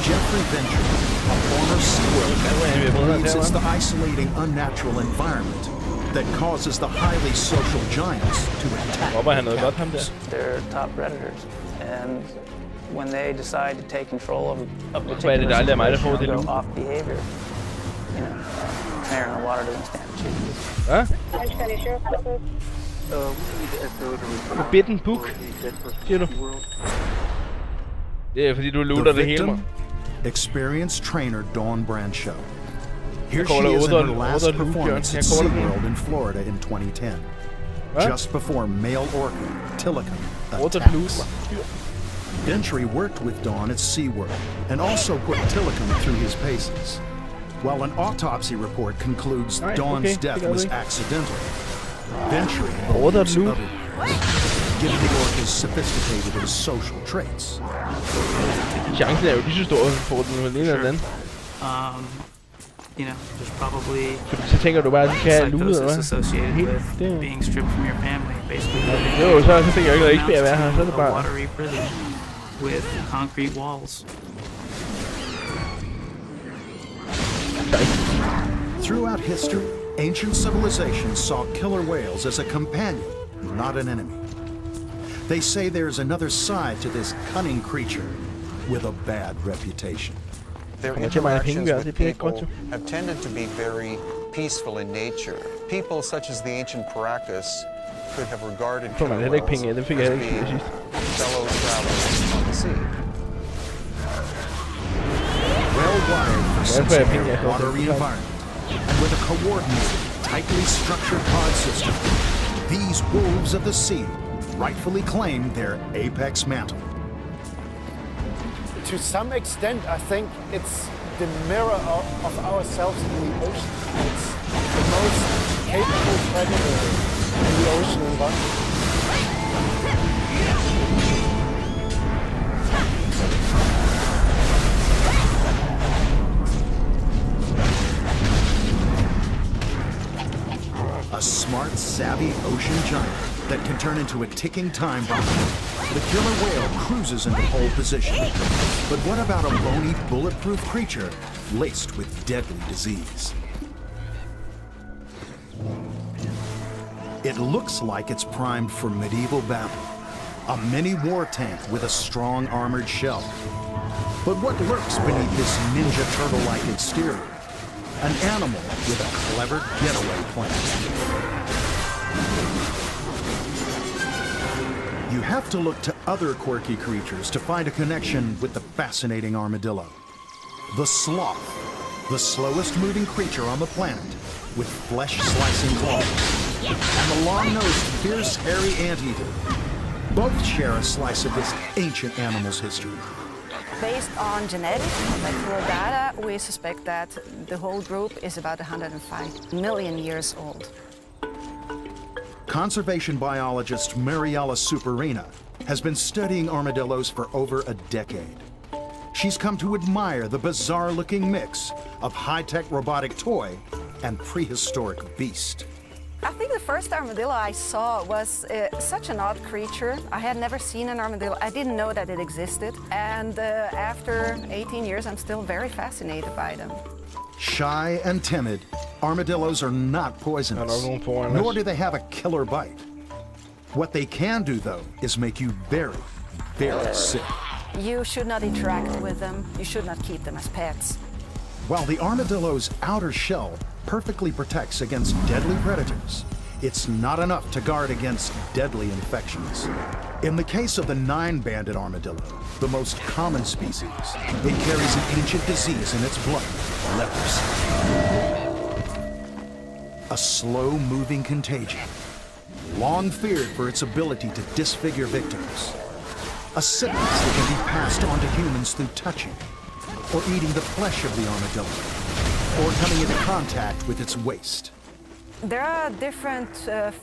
Jeffrey Venture, a former SeaWorld, believes it's the isolating, unnatural environment that causes the highly social giants to attack captives. They're top predators, and when they decide to take control of a particular situation or go off behavior, you know, canary in the water doesn't stand a chance. Forbidden book, siger du? Det fordi du looter det hele, man. Experienced trainer Dawn Brancheau. Here she is in her last performance at SeaWorld in Florida in 2010, just before male orca Tilikum attacked. Dentry worked with Dawn at SeaWorld and also put Tilikum through his paces. While an autopsy report concludes Dawn's death was accidental, Dentry believes otherwise, given the orca's sophisticated and social traits. Chancen er jo lige så stor for den ene eller den. You know, there's probably så tænker du bare, at du kan have luet, eller associated with being stripped from your family, basically. Jo, så tænker jeg ikke, at ikke skal være her, så er det bare... watery prison with concrete walls. Throughout history, ancient civilizations saw killer whales as a companion, not an enemy. They say there's another side to this cunning creature with a bad reputation. Their interactions with people have tended to be very peaceful in nature. People such as the ancient Paracas could have regarded killer whales as being fellow travelers on the sea. Well-wired for sensitive watery environment, and with a coordinated, tightly structured pod system, these wolves of the sea rightfully claim their apex mantle. To some extent, I think it's the mirror of ourselves in the ocean. It's the most capable predator in the ocean environment. A smart, savvy ocean giant that can turn into a ticking time bomb. The killer whale cruises into pole position. But what about a bony, bulletproof creature laced with deadly disease? It looks like it's primed for medieval battle. A mini war tank with a strong armored shell. But what lurks beneath this Ninja Turtle-like exterior? An animal with a clever getaway plan. You have to look to other quirky creatures to find a connection with the fascinating armadillo. The sloth, the slowest moving creature on the planet, with flesh-slicing claws, and the long-nosed, fierce, hairy anteater. Both share a slice of this ancient animal's history. Based on genetic molecular data, we suspect that the whole group is about 105 million years old. Conservation biologist Mariella Superina has been studying armadillos for over a decade. She's come to admire the bizarre-looking mix of high-tech robotic toy and prehistoric beast. I think the first armadillo I saw was such an odd creature. I had never seen an armadillo. I didn't know that it existed. And after 18 years, I'm still very fascinated by them. Shy and timid, armadillos are not poisonous, nor do they have a killer bite. What they can do, though, is make you very, very sick. You should not interact with them. You should not keep them as pets. While the armadillo's outer shell perfectly protects against deadly predators, it's not enough to guard against deadly infections. In the case of the 9-banded armadillo, the most common species, it carries an ancient disease in its blood, leprosy. A slow-moving contagion, long feared for its ability to disfigure victims. A sickness that can be passed on to humans through touching, or eating the flesh of the armadillo, or coming into contact with its waste. There are different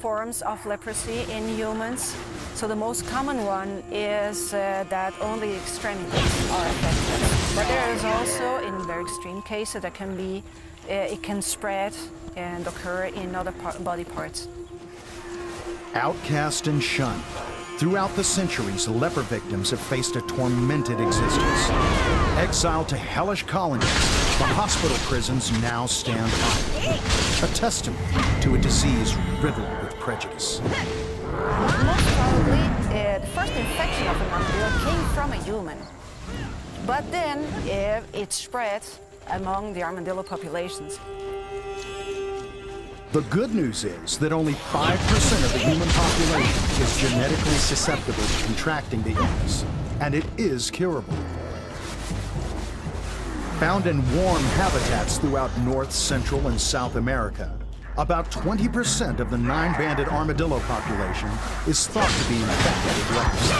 forms of leprosy in humans. So the most common one is that only extremities are affected. But there is also, in very extreme cases, that can be, it can spread and occur in other body parts. Outcast and shunned, throughout the centuries, leper victims have faced a tormented existence. Exiled to hellish colonies, the hospital prisons now stand idle. A testament to a disease riddled with prejudice. Most probably, the first infection of an armadillo came from a human. But then it spread among the armadillo populations. The good news is that only 5% of the human population is genetically susceptible to contracting the illness, and it is curable. Found in warm habitats throughout North, Central, and South America, about 20% of the 9-banded armadillo population is thought to be infected with leprosy.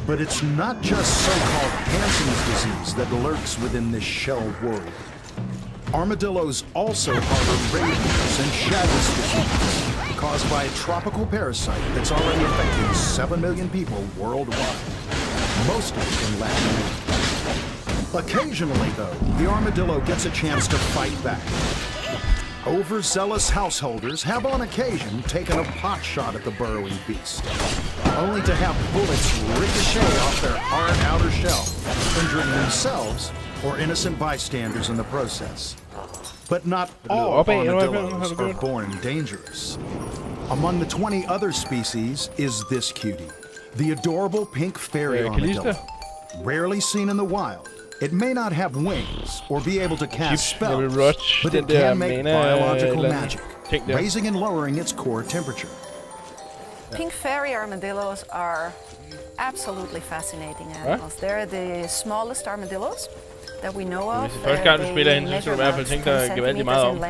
But it's not just so-called Hansen's disease that lurks within this shelled world. Armadillos also harbor rabies and Chagas disease, caused by a tropical parasite that's already affecting 7 million people worldwide, most of it in Latin America. Occasionally, though, the armadillo gets a chance to fight back. Overzealous householders have on occasion taken a pot shot at the burrowing beast, only to have bullets ricochet off their hard outer shell, injuring themselves or innocent bystanders in the process. But not all armadillos are born dangerous. Among the 20 other species is this cutie, the adorable pink fairy armadillo. Rarely seen in the wild, it may not have wings or be able to cast spells, but it can make biological magic, raising and lowering its core temperature. Pink fairy armadillos are absolutely fascinating animals. They're the smallest armadillos that we know of. Første gang du spiller hende, så skal du i hvert fald tænke dig gevaldigt meget om.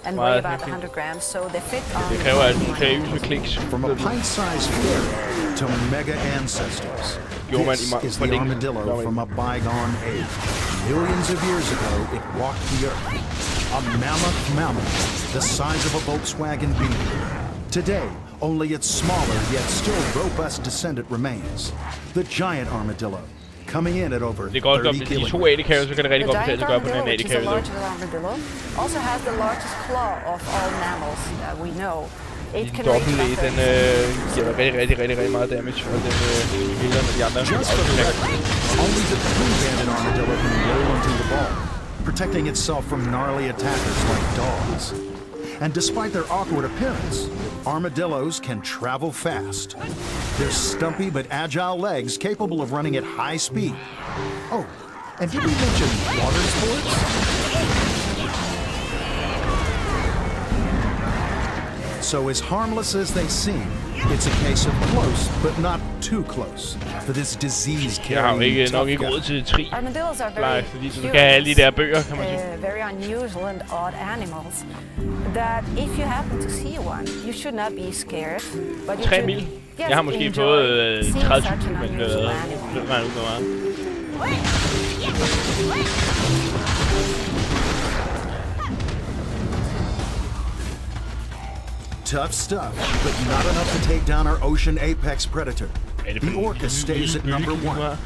And weigh about 100 grams, so they fit on. Det kræver altså nogle seriøse kliks. From a pint-sized fairy to mega ancestors, this is the armadillo from a bygone age. Millions of years ago, it walked the earth. A mammoth, the size of a Volkswagen Beetle. Today, only its smaller yet still robust descendant remains, the giant armadillo, coming in at over 30 kilograms. De 2 ædekæver, så kan det rigtig godt betale sig at gøre på den ædekæve. The largest armadillo also has the largest claw of all mammals that we know. It can dobbelt den giver rigtig meget damage, og den hælder med de andre. Just for the record, only the 3-banded armadillo can roll into the ball, protecting itself from gnarly attackers like dogs. And despite their awkward appearance, armadillos can travel fast. Their stumpy but agile legs capable of running at high speed. Oh, and did we mention water sports? So as harmless as they seem, it's a case of close, but not too close, for this disease-carrying tough guy. Armadillos are very curious, very unusual and odd animals. That if you happen to see one, you should not be scared. But you 3 should, mil. yes, Jeg har måske enjoy fået seeing 30.000, such an men det unusual er animal. ud meget. Tough stuff, but not enough to take down our ocean apex predator. The orca stays at number 1.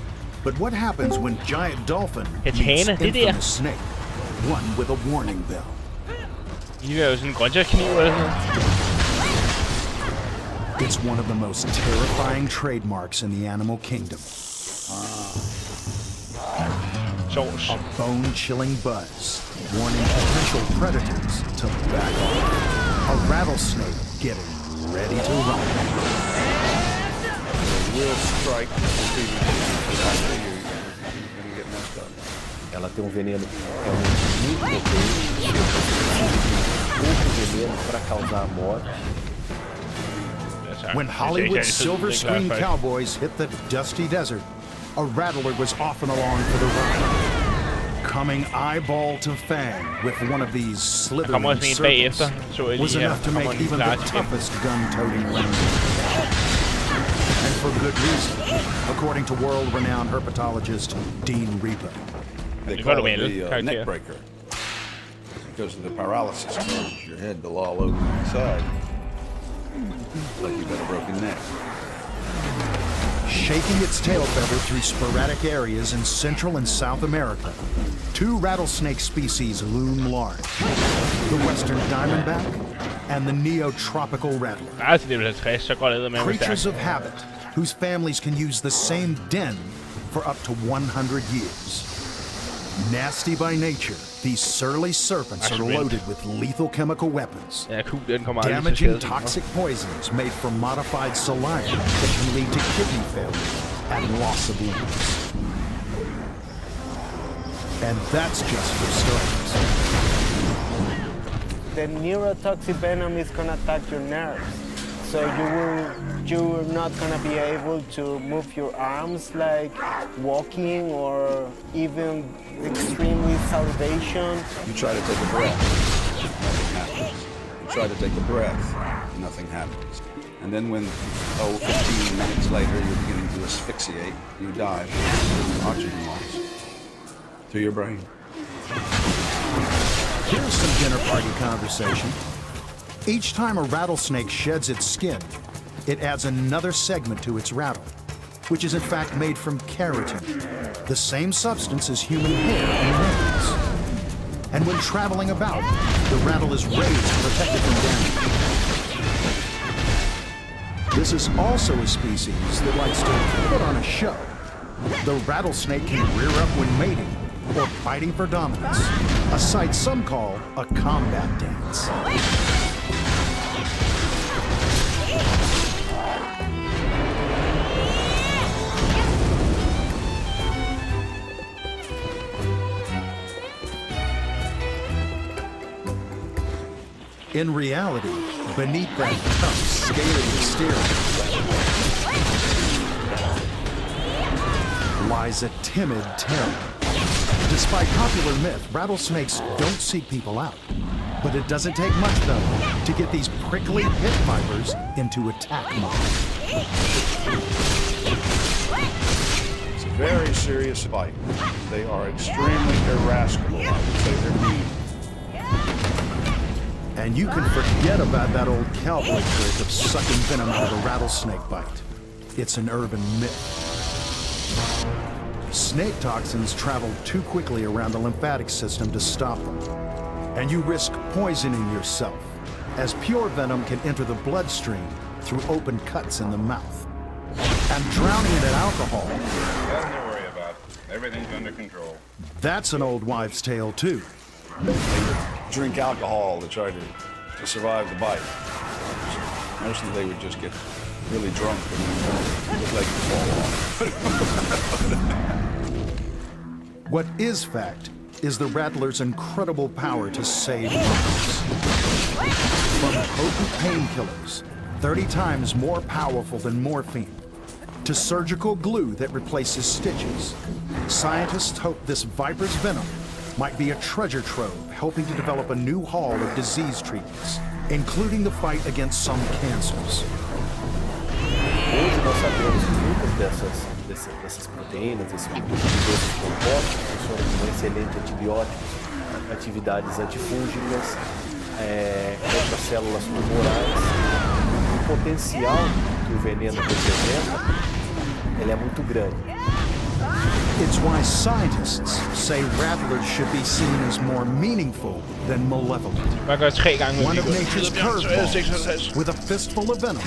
But what happens when giant dolphin meets infamous snake? One with a warning bell. It's one of the most terrifying trademarks in the animal kingdom. A bone-chilling buzz, warning potential predators to back off. A rattlesnake getting ready to run. Will strike the you're gonna get messed up. Ela tem um veneno muito potente, muito veneno para causar a morte. When Hollywood's silver screen cowboys hit the dusty desert, a rattler was off and along for the ride. Coming eyeball to fang with one of these slithering serpents was enough to make even the toughest gun-toting ranger. And for good reason, according to world-renowned herpetologist Dean Reaper. They call it the neck breaker because of the paralysis. It causes your head to loll over on the side, like you've got a broken neck. Shaking its tail feather through sporadic areas in Central and South America, 2 rattlesnake species loom large: the western diamondback and the neotropical rattler. Creatures of habit, whose families can use the same den for up to 100 years. Nasty by nature, these surly serpents are loaded with lethal chemical weapons, damaging toxic poisons made from modified saliva that can lead to kidney failure and loss of limbs. And that's just for starters. The neurotoxic venom is gonna attack your nerves. So you're not gonna be able to move your arms like walking or even extremely salivation. You try to take a breath, nothing happens. You try to take a breath, nothing happens. And then when, 15 minutes later, you're beginning to asphyxiate, you dive into oxygen loss to your brain. Here's some dinner party conversation. Each time a rattlesnake sheds its skin, it adds another segment to its rattle, which is in fact made from keratin, the same substance as human hair and nails. And when traveling about, the rattle is raised to protect it from damage. This is also a species that likes to put on a show. The rattlesnake can rear up when mating or fighting for dominance, a sight some call a combat dance. In reality, beneath that tough, scaly exterior lies a timid terror. Despite popular myth, rattlesnakes don't seek people out. But it doesn't take much, though, to get these prickly pit vipers into attack mode. It's a very serious bite. They are extremely irascible. I would say they're mean. And you can forget about that old cowboy trick of sucking venom out of a rattlesnake bite. It's an urban myth. Snake toxins travel too quickly around the lymphatic system to stop them. And you risk poisoning yourself, as pure venom can enter the bloodstream through open cuts in the mouth. And drowning it in alcohol. Nothing to worry about. Everything's under control. That's an old wives' tale, too. They would drink alcohol to try to survive the bite. Mostly they would just get really drunk and then look like to fall off. What is fact is the rattler's incredible power to save lives. From potent painkillers, 30 times more powerful than morphine, to surgical glue that replaces stitches, scientists hope this viper's venom might be a treasure trove helping to develop a new haul of disease treatments, including the fight against some cancers. Hoje nós sabemos que muitas dessas proteínas, desses compostos, funcionam como excelente antibióticos, atividades antifúngicas, contra células tumorais. O potencial que o veneno representa, ele é muito grande. It's why scientists say rattlers should be seen as more meaningful than malevolent. One of nature's curveballs with a fistful of venom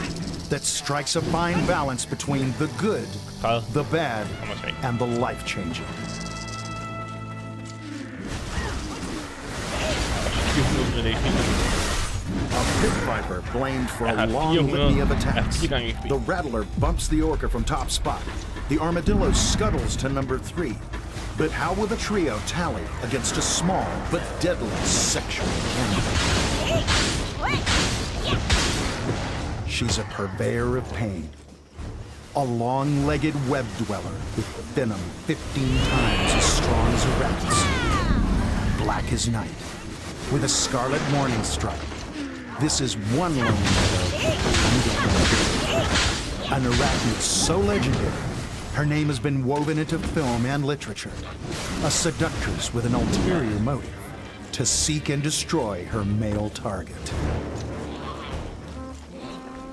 that strikes a fine balance between the good, the bad, and the life-changing. A pit viper blamed for a long litany of attacks. The rattler bumps the orca from top spot. The armadillo scuttles to number 3. But how will the trio tally against a small but deadly sexual cannibal? She's a purveyor of pain. A long-legged web dweller with venom 15 times as strong as a rat's. Black as night, with a scarlet warning stripe. This is one lone meadow. An arachnid so legendary, her name has been woven into film and literature. A seductress with an ulterior motive to seek and destroy her male target.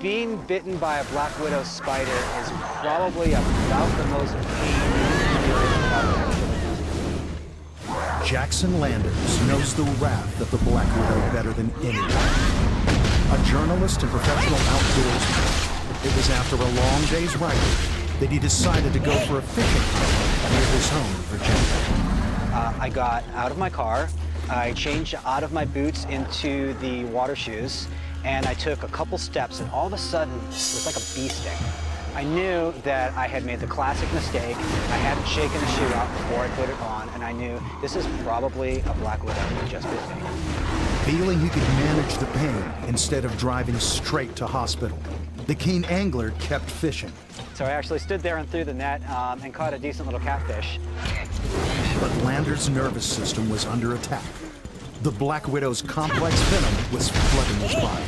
Being bitten by a black widow spider is probably about the most pain. Jackson Landers knows the wrath of the black widow better than anyone. A journalist and professional outdoorsman, it was after a long day's riding that he decided to go for a fishing hunt near his home in Virginia. I got out of my car, I changed out of my boots into the water shoes, and I took a couple steps, and all of a sudden, it was like a bee sting. I knew that I had made the classic mistake. I hadn't shaken the shoe out before I put it on, and I knew this is probably a black widow who just bit me. Feeling he could manage the pain instead of driving straight to hospital, the keen angler kept fishing. So I actually stood there and threw the net and caught a decent little catfish. But Landers' nervous system was under attack. The black widow's complex venom was flooding his body.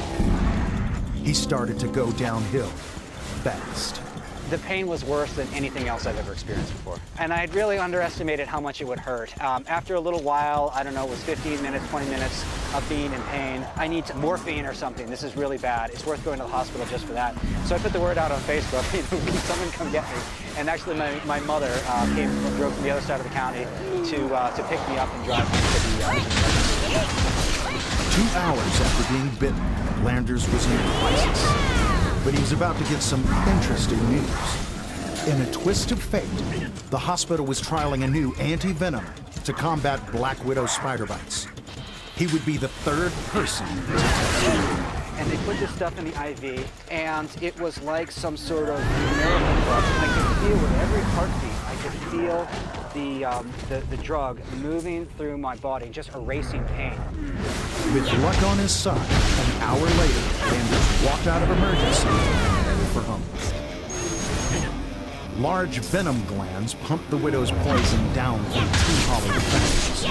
He started to go downhill fast. The pain was worse than anything else I've ever experienced before. And I had really underestimated how much it would hurt. After a little while, I don't know, it was 15 minutes, 20 minutes of being in pain. I need morphine or something. This is really bad. It's worth going to the hospital just for that. So I put the word out on Facebook, someone come get me. And actually my mother drove from the other side of the county to pick me up and drive me to the 2 hours after being bitten, Landers was in crisis. But he was about to get some interesting news. In a twist of fate, the hospital was trialing a new anti-venom to combat black widow spider bites. He would be the third person to test it. And they put this stuff in the IV, and it was like some sort of miracle drug. I could feel with every heartbeat, I could feel the drug moving through my body, just erasing pain. With luck on his side, an hour later, Landers walked out of emergency and headed for home. Large venom glands pump the widow's poison down through 2 hollow defenses,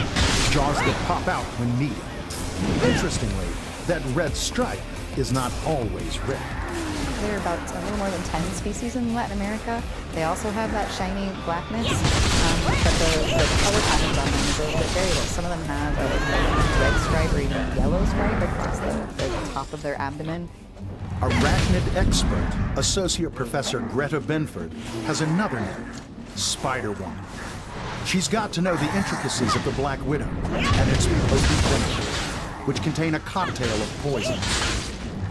jaws that pop out when needed. Interestingly, that red stripe is not always red. There are about a little more than 10 species in Latin America. They also have that shiny blackness, but the color patterns on them is a little bit variable. Some of them have a red stripe or even yellow stripe across the top of their abdomen. Arachnid expert, Associate Professor Greta Benford, has another name, Spider Woman. She's got to know the intricacies of the Black Widow and its potent venom, which contain a cocktail of poisons.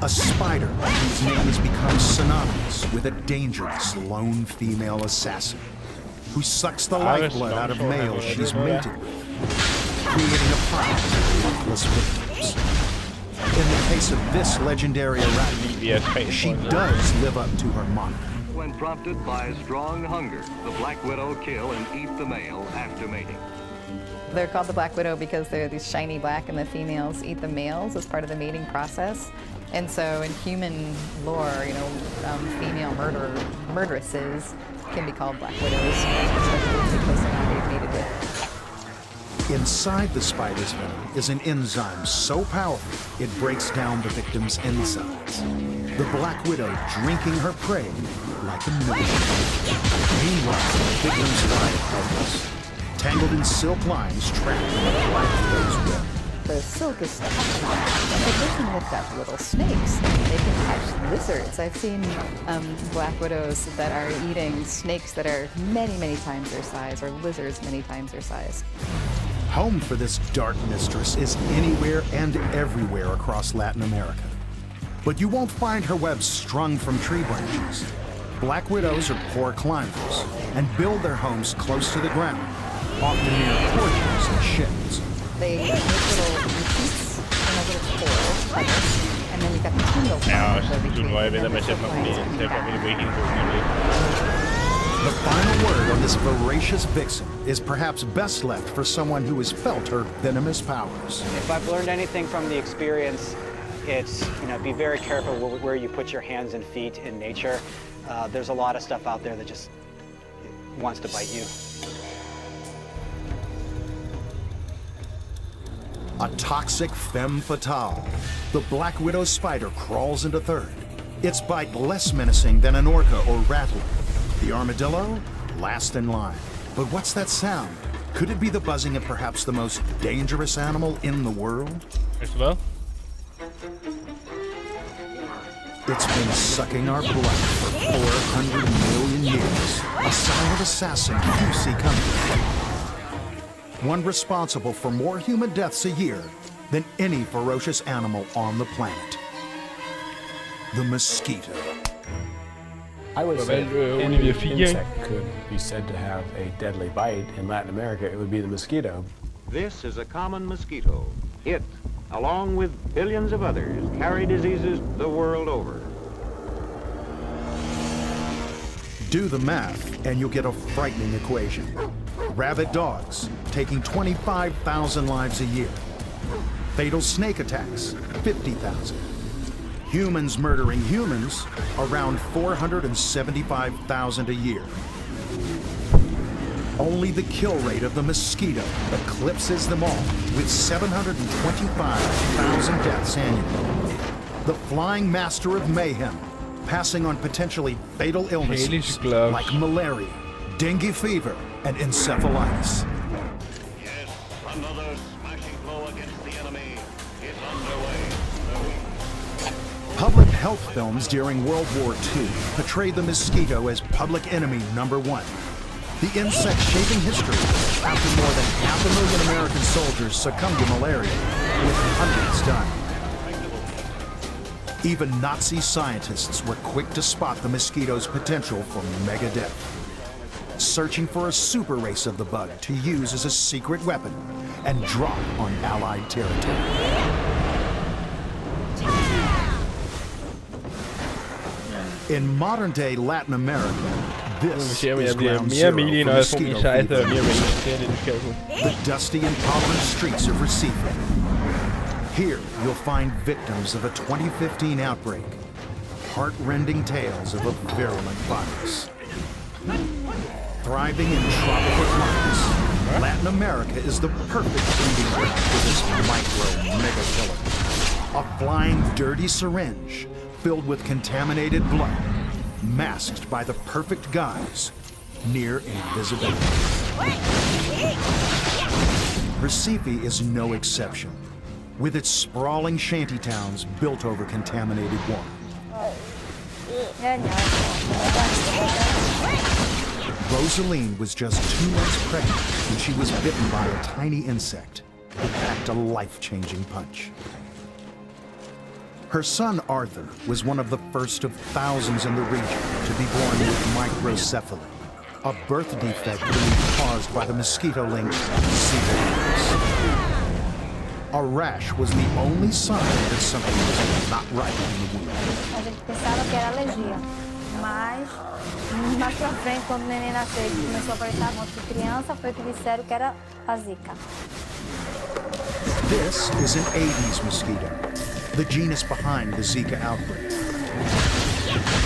A spider whose name has become synonymous with a dangerous lone female assassin who sucks the lifeblood out of males she's mated with, creating a pile of luckless victims. In the case of this legendary arachnid, she does live up to her moniker. When prompted by strong hunger, the black widow kill and eat the male after mating. They're called the black widow because they're these shiny black, and the females eat the males as part of the mating process. And so in human lore, female murderesses can be called black widows, especially because they're not being mated with. Inside the spider's venom is an enzyme so powerful it breaks down the victim's insides. The black widow drinking her prey like a milkshake. Meanwhile, the victims lie helpless, tangled in silk lines trapped in the black widow's web. The silk is tough, but they can lift up little snakes. They can catch lizards. I've seen black widows that are eating snakes that are many, many times their size, or lizards many times their size. Home for this dark mistress is anywhere and everywhere across Latin America. But you won't find her webs strung from tree branches. Black widows are poor climbers and build their homes close to the ground, often near porches and sheds. They make little retreats in a little coral, and then you've got the tingle The final word on this voracious vixen is perhaps best left for someone who has felt her venomous powers. If I've learned anything from the experience, it's, be very careful where you put your hands and feet in nature. There's a lot of stuff out there that just wants to bite you. A toxic femme fatale, the black widow spider crawls into third. Its bite less menacing than an orca or rattler. The armadillo, last in line. But what's that sound? Could it be the buzzing of perhaps the most dangerous animal in the world? Well. It's been sucking our blood for 400 million years. A silent assassin few see coming. One responsible for more human deaths a year than any ferocious animal on the planet. The mosquito. I would say if any insect could be said to have a deadly bite in Latin America, it would be the mosquito. This is a common mosquito. It, along with billions of others, carry diseases the world over. Do the math, and you'll get a frightening equation. Rabid dogs, taking 25,000 lives a year. Fatal snake attacks, 50,000. Humans murdering humans, around 475,000 a year. Only the kill rate of the mosquito eclipses them all, with 725,000 deaths annually. The flying master of mayhem, passing on potentially fatal illnesses like malaria, dengue fever, and encephalitis. Yes, another smashing blow against the enemy is underway. Public health films during World War II portrayed the mosquito as public enemy #1. The insect shaping history after more than 500,000 American soldiers succumbed to malaria, with hundreds dying. Even Nazi scientists were quick to spot the mosquito's potential for mega death, searching for a super race of the bug to use as a secret weapon and drop on Allied territory. In modern-day Latin America, this is ground zero for mosquito fever. The dusty and tolerant streets of Recife. Here, you'll find victims of a 2015 outbreak, heart-rending tales of a virulent virus. Thriving in tropical climates, Latin America is the perfect breeding ground for this mega killer. A flying, dirty syringe filled with contaminated blood, masked by the perfect guise, near invisibility. Recife is no exception, with its sprawling shantytowns built over contaminated water. Rosaline was just 2 months pregnant when she was bitten by a tiny insect that packed a life-changing punch. Her son, Arthur, was one of the first of thousands in the region to be born with microcephaly, a birth defect believed caused by the mosquito-linked Zika virus. A rash was the only sign that something was not right in the womb. Mas, mais pra frente, quando o neném nasceu e começou a aparecer a monte de criança, foi que disseram que era a Zika. This is an Aedes mosquito, the genus behind the Zika outbreak.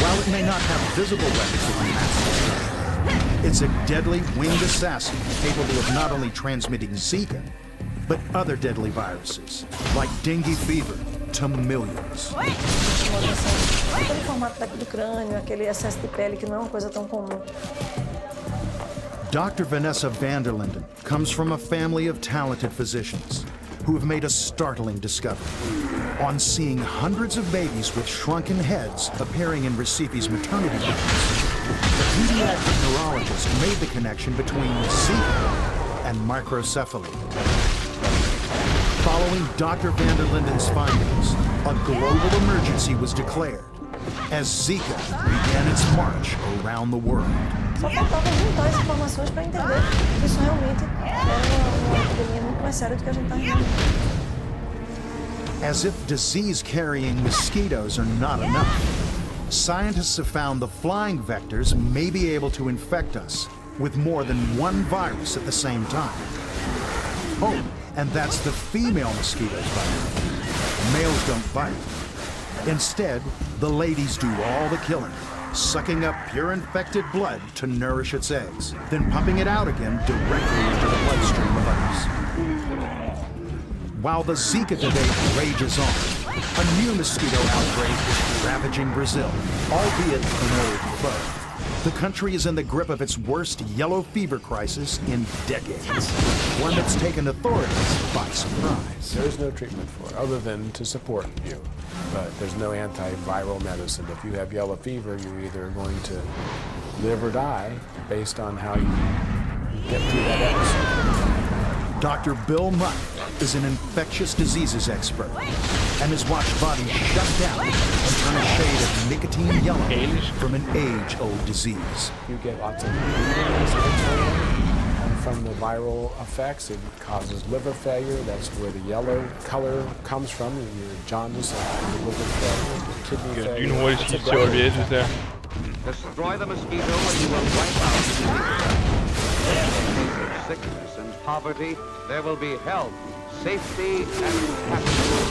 While it may not have visible weapons of mass destruction, it's a deadly winged assassin capable of not only transmitting Zika, but other deadly viruses, like dengue fever, to millions. Aquele formato do crânio, aquele excesso de pele que não é uma coisa tão comum. Dr. Vanessa Vanderlinden comes from a family of talented physicians who have made a startling discovery. On seeing hundreds of babies with shrunken heads appearing in Recife's maternity units, the pediatric neurologist made the connection between Zika and microcephaly. Following Dr. Vanderlinden's findings, a global emergency was declared as Zika began its march around the world. Só faltava juntar as informações para entender que isso realmente é uma epidemia muito mais séria do que a gente está imaginando. As if disease-carrying mosquitoes are not enough, scientists have found the flying vectors may be able to infect us with more than one virus at the same time. Oh, and that's the female mosquitoes bite. Males don't bite. Instead, the ladies do all the killing, sucking up pure infected blood to nourish its eggs, then pumping it out again directly into the bloodstream of others. While the Zika debate rages on, a new mosquito outbreak is ravaging Brazil, albeit an old foe. The country is in the grip of its worst yellow fever crisis in decades, one that's taken authorities by surprise. There is no treatment for it other than to support you, but there's no antiviral medicine. If you have yellow fever, you're either going to live or die based on how you get through that episode. Dr. Bill Mutt is an infectious diseases expert and has watched bodies shut down and turn a shade of nicotine yellow from an age-old disease. You get lots of from the viral effects. It causes liver failure. That's where the yellow color comes from. Your jaundice, your liver failure, your kidney failure. Destroy the mosquito and you will wipe out sickness and poverty. There will be health, safety, and happiness.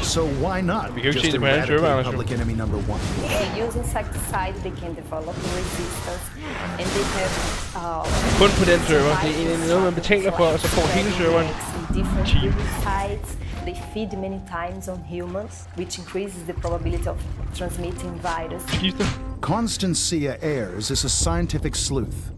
So why not just eradicate public enemy number one? They use insecticide, they can develop resistance, and they have kun på den server. Det er noget, man betaler for, og så får hele serveren. Different sites. They feed many times on humans, which increases the probability of transmitting virus. Constancia Ayers is a scientific sleuth.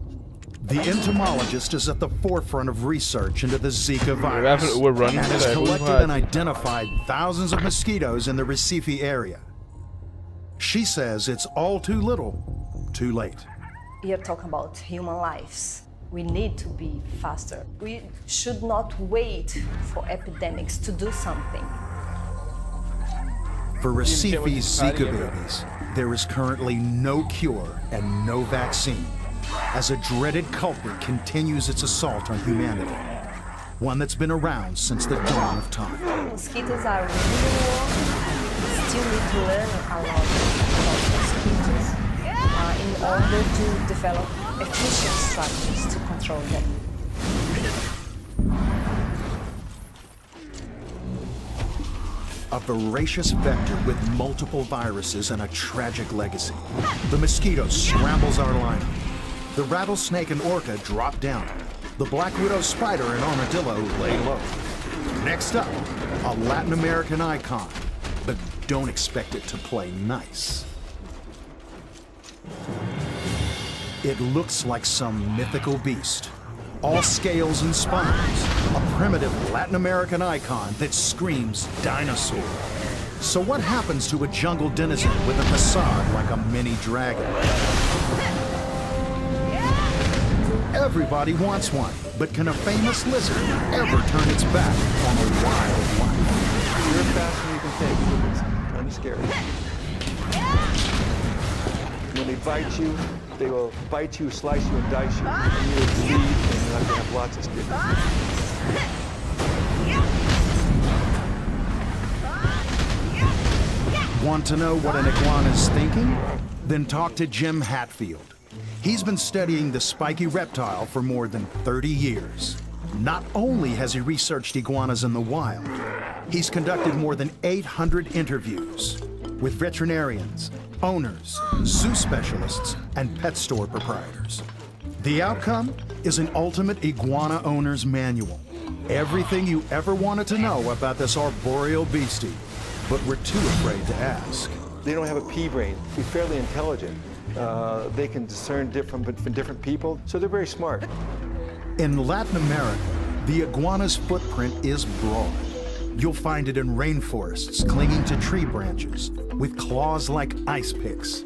The entomologist is at the forefront of research into the Zika virus and has collected and identified thousands of mosquitoes in the Recife area. She says it's all too little, too late. We are talking about human lives. We need to be faster. We should not wait for epidemics to do something. For Recife's Zika babies, there is currently no cure and no vaccine, as a dreaded culprit continues its assault on humanity, one that's been around since the dawn of time. Mosquitoes are really still need to learn a lot about mosquitoes in order to develop efficient strategies to control them. A voracious vector with multiple viruses and a tragic legacy. The mosquito scrambles our lineup. The rattlesnake and orca drop down. The black widow spider and armadillo lay low. Next up, a Latin American icon, but don't expect it to play nice. It looks like some mythical beast. All scales and spines, a primitive Latin American icon that screams dinosaur. So what happens to a jungle denizen with a facade like a mini dragon? Everybody wants one, but can a famous lizard ever turn its back on a wild life? You're faster than you can think. It's kind of scary. When they bite you, they will bite you, slice you, and dice you. And you will bleed, and you're not going to have lots of skin. Want to know what an iguana is thinking? Then talk to Jim Hatfield. He's been studying the spiky reptile for more than 30 years. Not only has he researched iguanas in the wild, he's conducted more than 800 interviews with veterinarians, owners, zoo specialists, and pet store proprietors. The outcome is an ultimate iguana owner's manual. Everything you ever wanted to know about this arboreal beastie, but were too afraid to ask. They don't have a pea brain. They're fairly intelligent. They can discern from different people, so they're very smart. In Latin America, the iguana's footprint is broad. You'll find it in rainforests clinging to tree branches with claws like ice picks,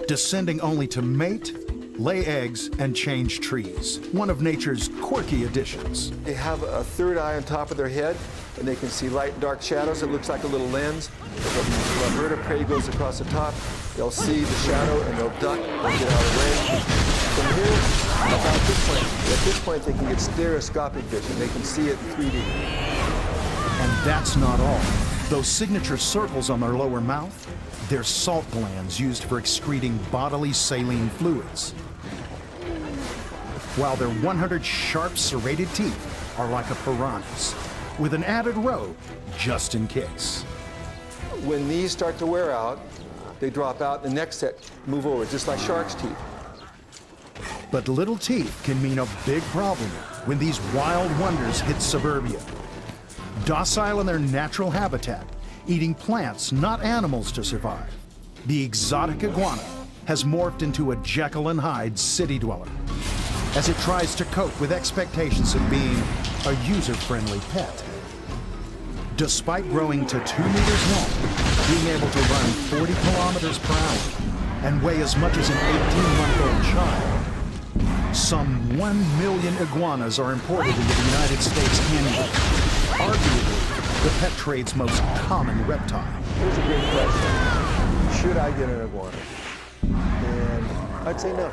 descending only to mate, lay eggs, and change trees. One of nature's quirky additions. They have a third eye on top of their head, and they can see light and dark shadows. It looks like a little lens. If a bird of prey goes across the top, they'll see the shadow and they'll duck, they'll get out of range. From here, about this point, they can get stereoscopic vision. They can see it in 3D. And that's not all. Those signature circles on their lower mouth, they're salt glands used for excreting bodily saline fluids. While their 100 sharp serrated teeth are like a piranha's, with an added row just in case. When these start to wear out, they drop out, the next set move over, just like shark's teeth. But little teeth can mean a big problem when these wild wonders hit suburbia. Docile in their natural habitat, eating plants, not animals, to survive, the exotic iguana has morphed into a Jekyll and Hyde city dweller as it tries to cope with expectations of being a user-friendly pet. Despite growing to 2 meters long, being able to run 40 kilometers per hour, and weigh as much as an 18-month-old child, some 1 million iguanas are imported into the United States annually, arguably the pet trade's most common reptile. Here's a great question. Should I get an iguana? And I'd say no.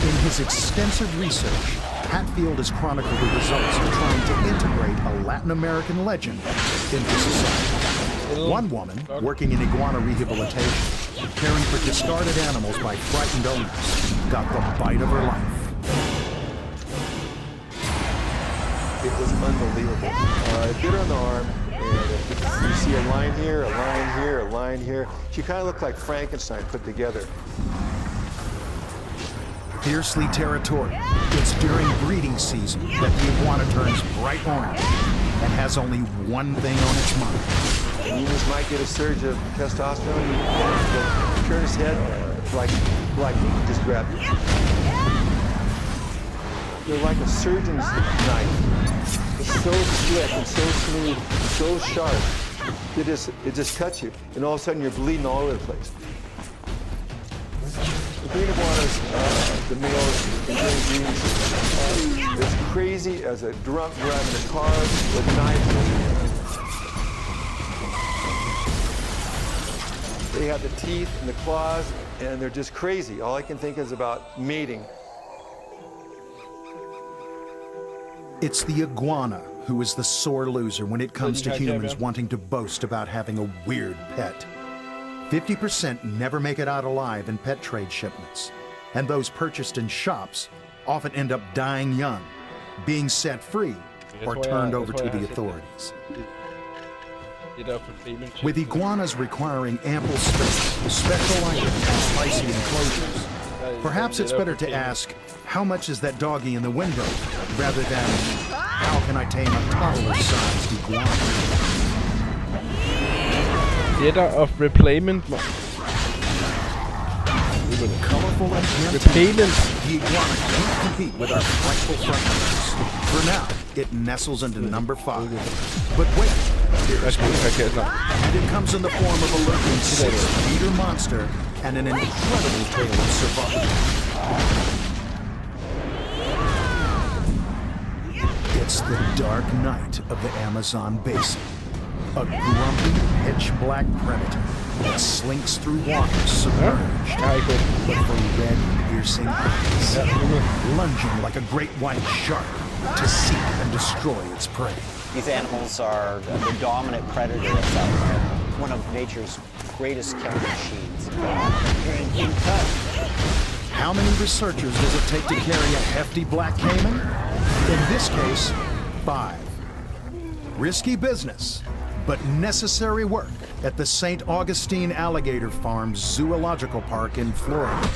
In his extensive research, Hatfield has chronicled the results of trying to integrate a Latin American legend into society. One woman, working in iguana rehabilitation, caring for discarded animals by frightened owners, got the bite of her life. It was unbelievable. I bit her on the arm, and you see a line here, a line here, a line here. She kind of looked like Frankenstein put together. Fiercely territorial, it's during breeding season that the iguana turns bright orange and has only one thing on its mind. You just might get a surge of testosterone. You turn his head like you can just grab it. They're like a surgeon's knife. It's so slick and so smooth, so sharp. It just cuts you, and all of a sudden you're bleeding all over the place. The green iguanas, the males, the green greens, as crazy as a drunk driving a car with knives in their hands. They have the teeth and the claws, and they're just crazy. All I can think is about mating. It's the iguana who is the sore loser when it comes to humans wanting to boast about having a weird pet. 50% never make it out alive in pet trade shipments, and those purchased in shops often end up dying young, being set free, or turned over to the authorities. With iguanas requiring ample space, special lighting, and spicy enclosures, perhaps it's better to ask, how much is that doggy in the window, rather than, how can I tame a toddler-sized iguana? Theater of Repayment. Colorful and Repayment. The iguana can't compete with our frightful front legs. For now, it nestles into number 5. But wait, and it comes in the form of a lurking 6-meter monster and an incredible tale of survival. It's the dark night of the Amazon basin. A grumpy, pitch-black predator that slinks through water submerged, but for red, piercing eyes, lunging like a great white shark to seek and destroy its prey. These animals are the dominant predator that's out there. One of nature's greatest killing machines. How many researchers does it take to carry a hefty black caiman? In this case, 5. Risky business, but necessary work at the St. Augustine Alligator Farm Zoological Park in Florida.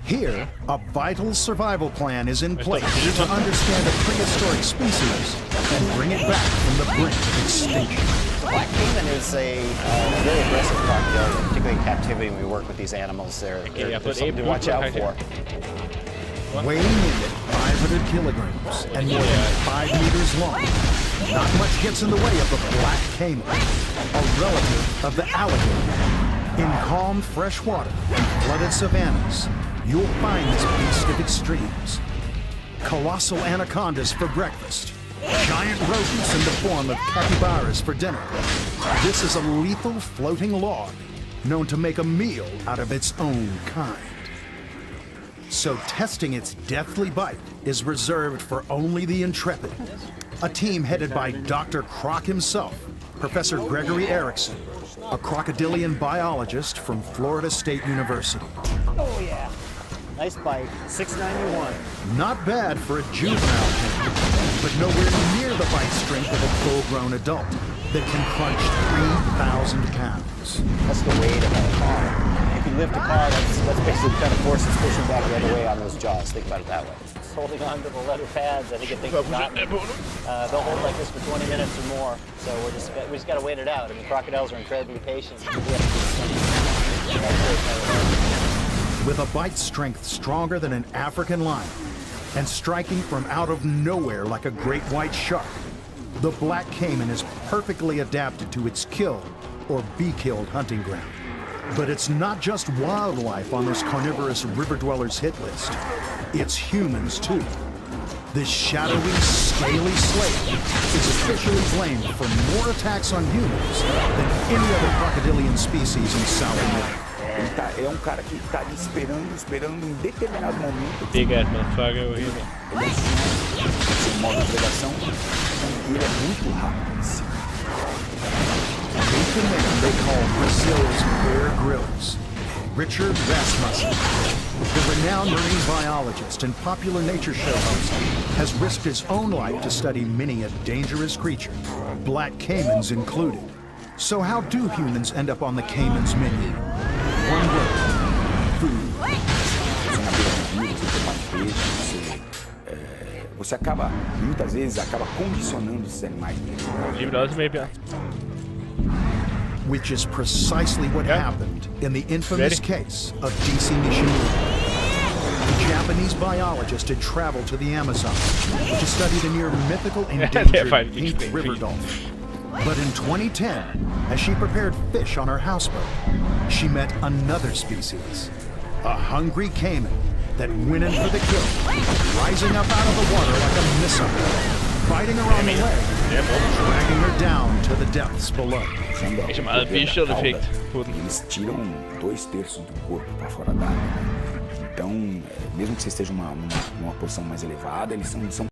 Here, a vital survival plan is in place to understand a prehistoric species and bring it back from the brink of extinction. The black caiman is a very aggressive crocodile, particularly in captivity. When we work with these animals, they're something to watch out for. Weighing in at 500 kilograms and more than 5 meters long, not much gets in the way of the black caiman, a relative of the alligator. In calm, fresh water and flooded savannas, you'll find this beast of extremes. Colossal anacondas for breakfast, giant rodents in the form of capybaras for dinner. This is a lethal floating log known to make a meal out of its own kind. So testing its deathly bite is reserved for only the intrepid. A team headed by Dr. Croc himself, Professor Gregory Erickson, a crocodilian biologist from Florida State University. Oh yeah, nice bite, $6.91. Not bad for a juvenile caiman, but nowhere near the bite strength of a full-grown adult that can crunch 3,000 pounds. That's the weight of a car. If you lift a car, that's basically kind of forces pushing back the other way on those jaws. Think about it that way. It's holding on to the leather pads. I think it thinks it's not. They'll hold like this for 20 minutes or more. So we just got to wait it out. I mean, crocodiles are incredibly patient. With a bite strength stronger than an African lion and striking from out of nowhere like a great white shark, the black caiman is perfectly adapted to its kill or be killed hunting ground. But it's not just wildlife on this carnivorous river dwellers hit list. It's humans too. This shadowy, scaly slave is officially blamed for more attacks on humans than any other crocodilian species in South America. É cara que tá ali esperando em determinado momento. Big ass motherfucker over here. Ele modo de predação, ele é muito rápido. The man they call Brazil's Bear Grylls, Richard Rasmussen, the renowned marine biologist and popular nature show host, has risked his own life to study many a dangerous creature, black caimans included. So how do humans end up on the caiman's menu? One word: food. Você acaba, muitas vezes, condicionando esses animais. Which is precisely what happened in the infamous case of DC Nishimura. The Japanese biologist had traveled to the Amazon to study the near mythical endangered pink river dolphin. But in 2010, as she prepared fish on her houseboat, she met another species, a hungry caiman that went in for the kill, rising up out of the water like a missile, biting her on the leg, dragging her down to the depths below. Ikke meget visual effekt på den. Eles tiram 2/3 do corpo para fora d'água. Então, mesmo que você esteja numa posição mais elevada, eles são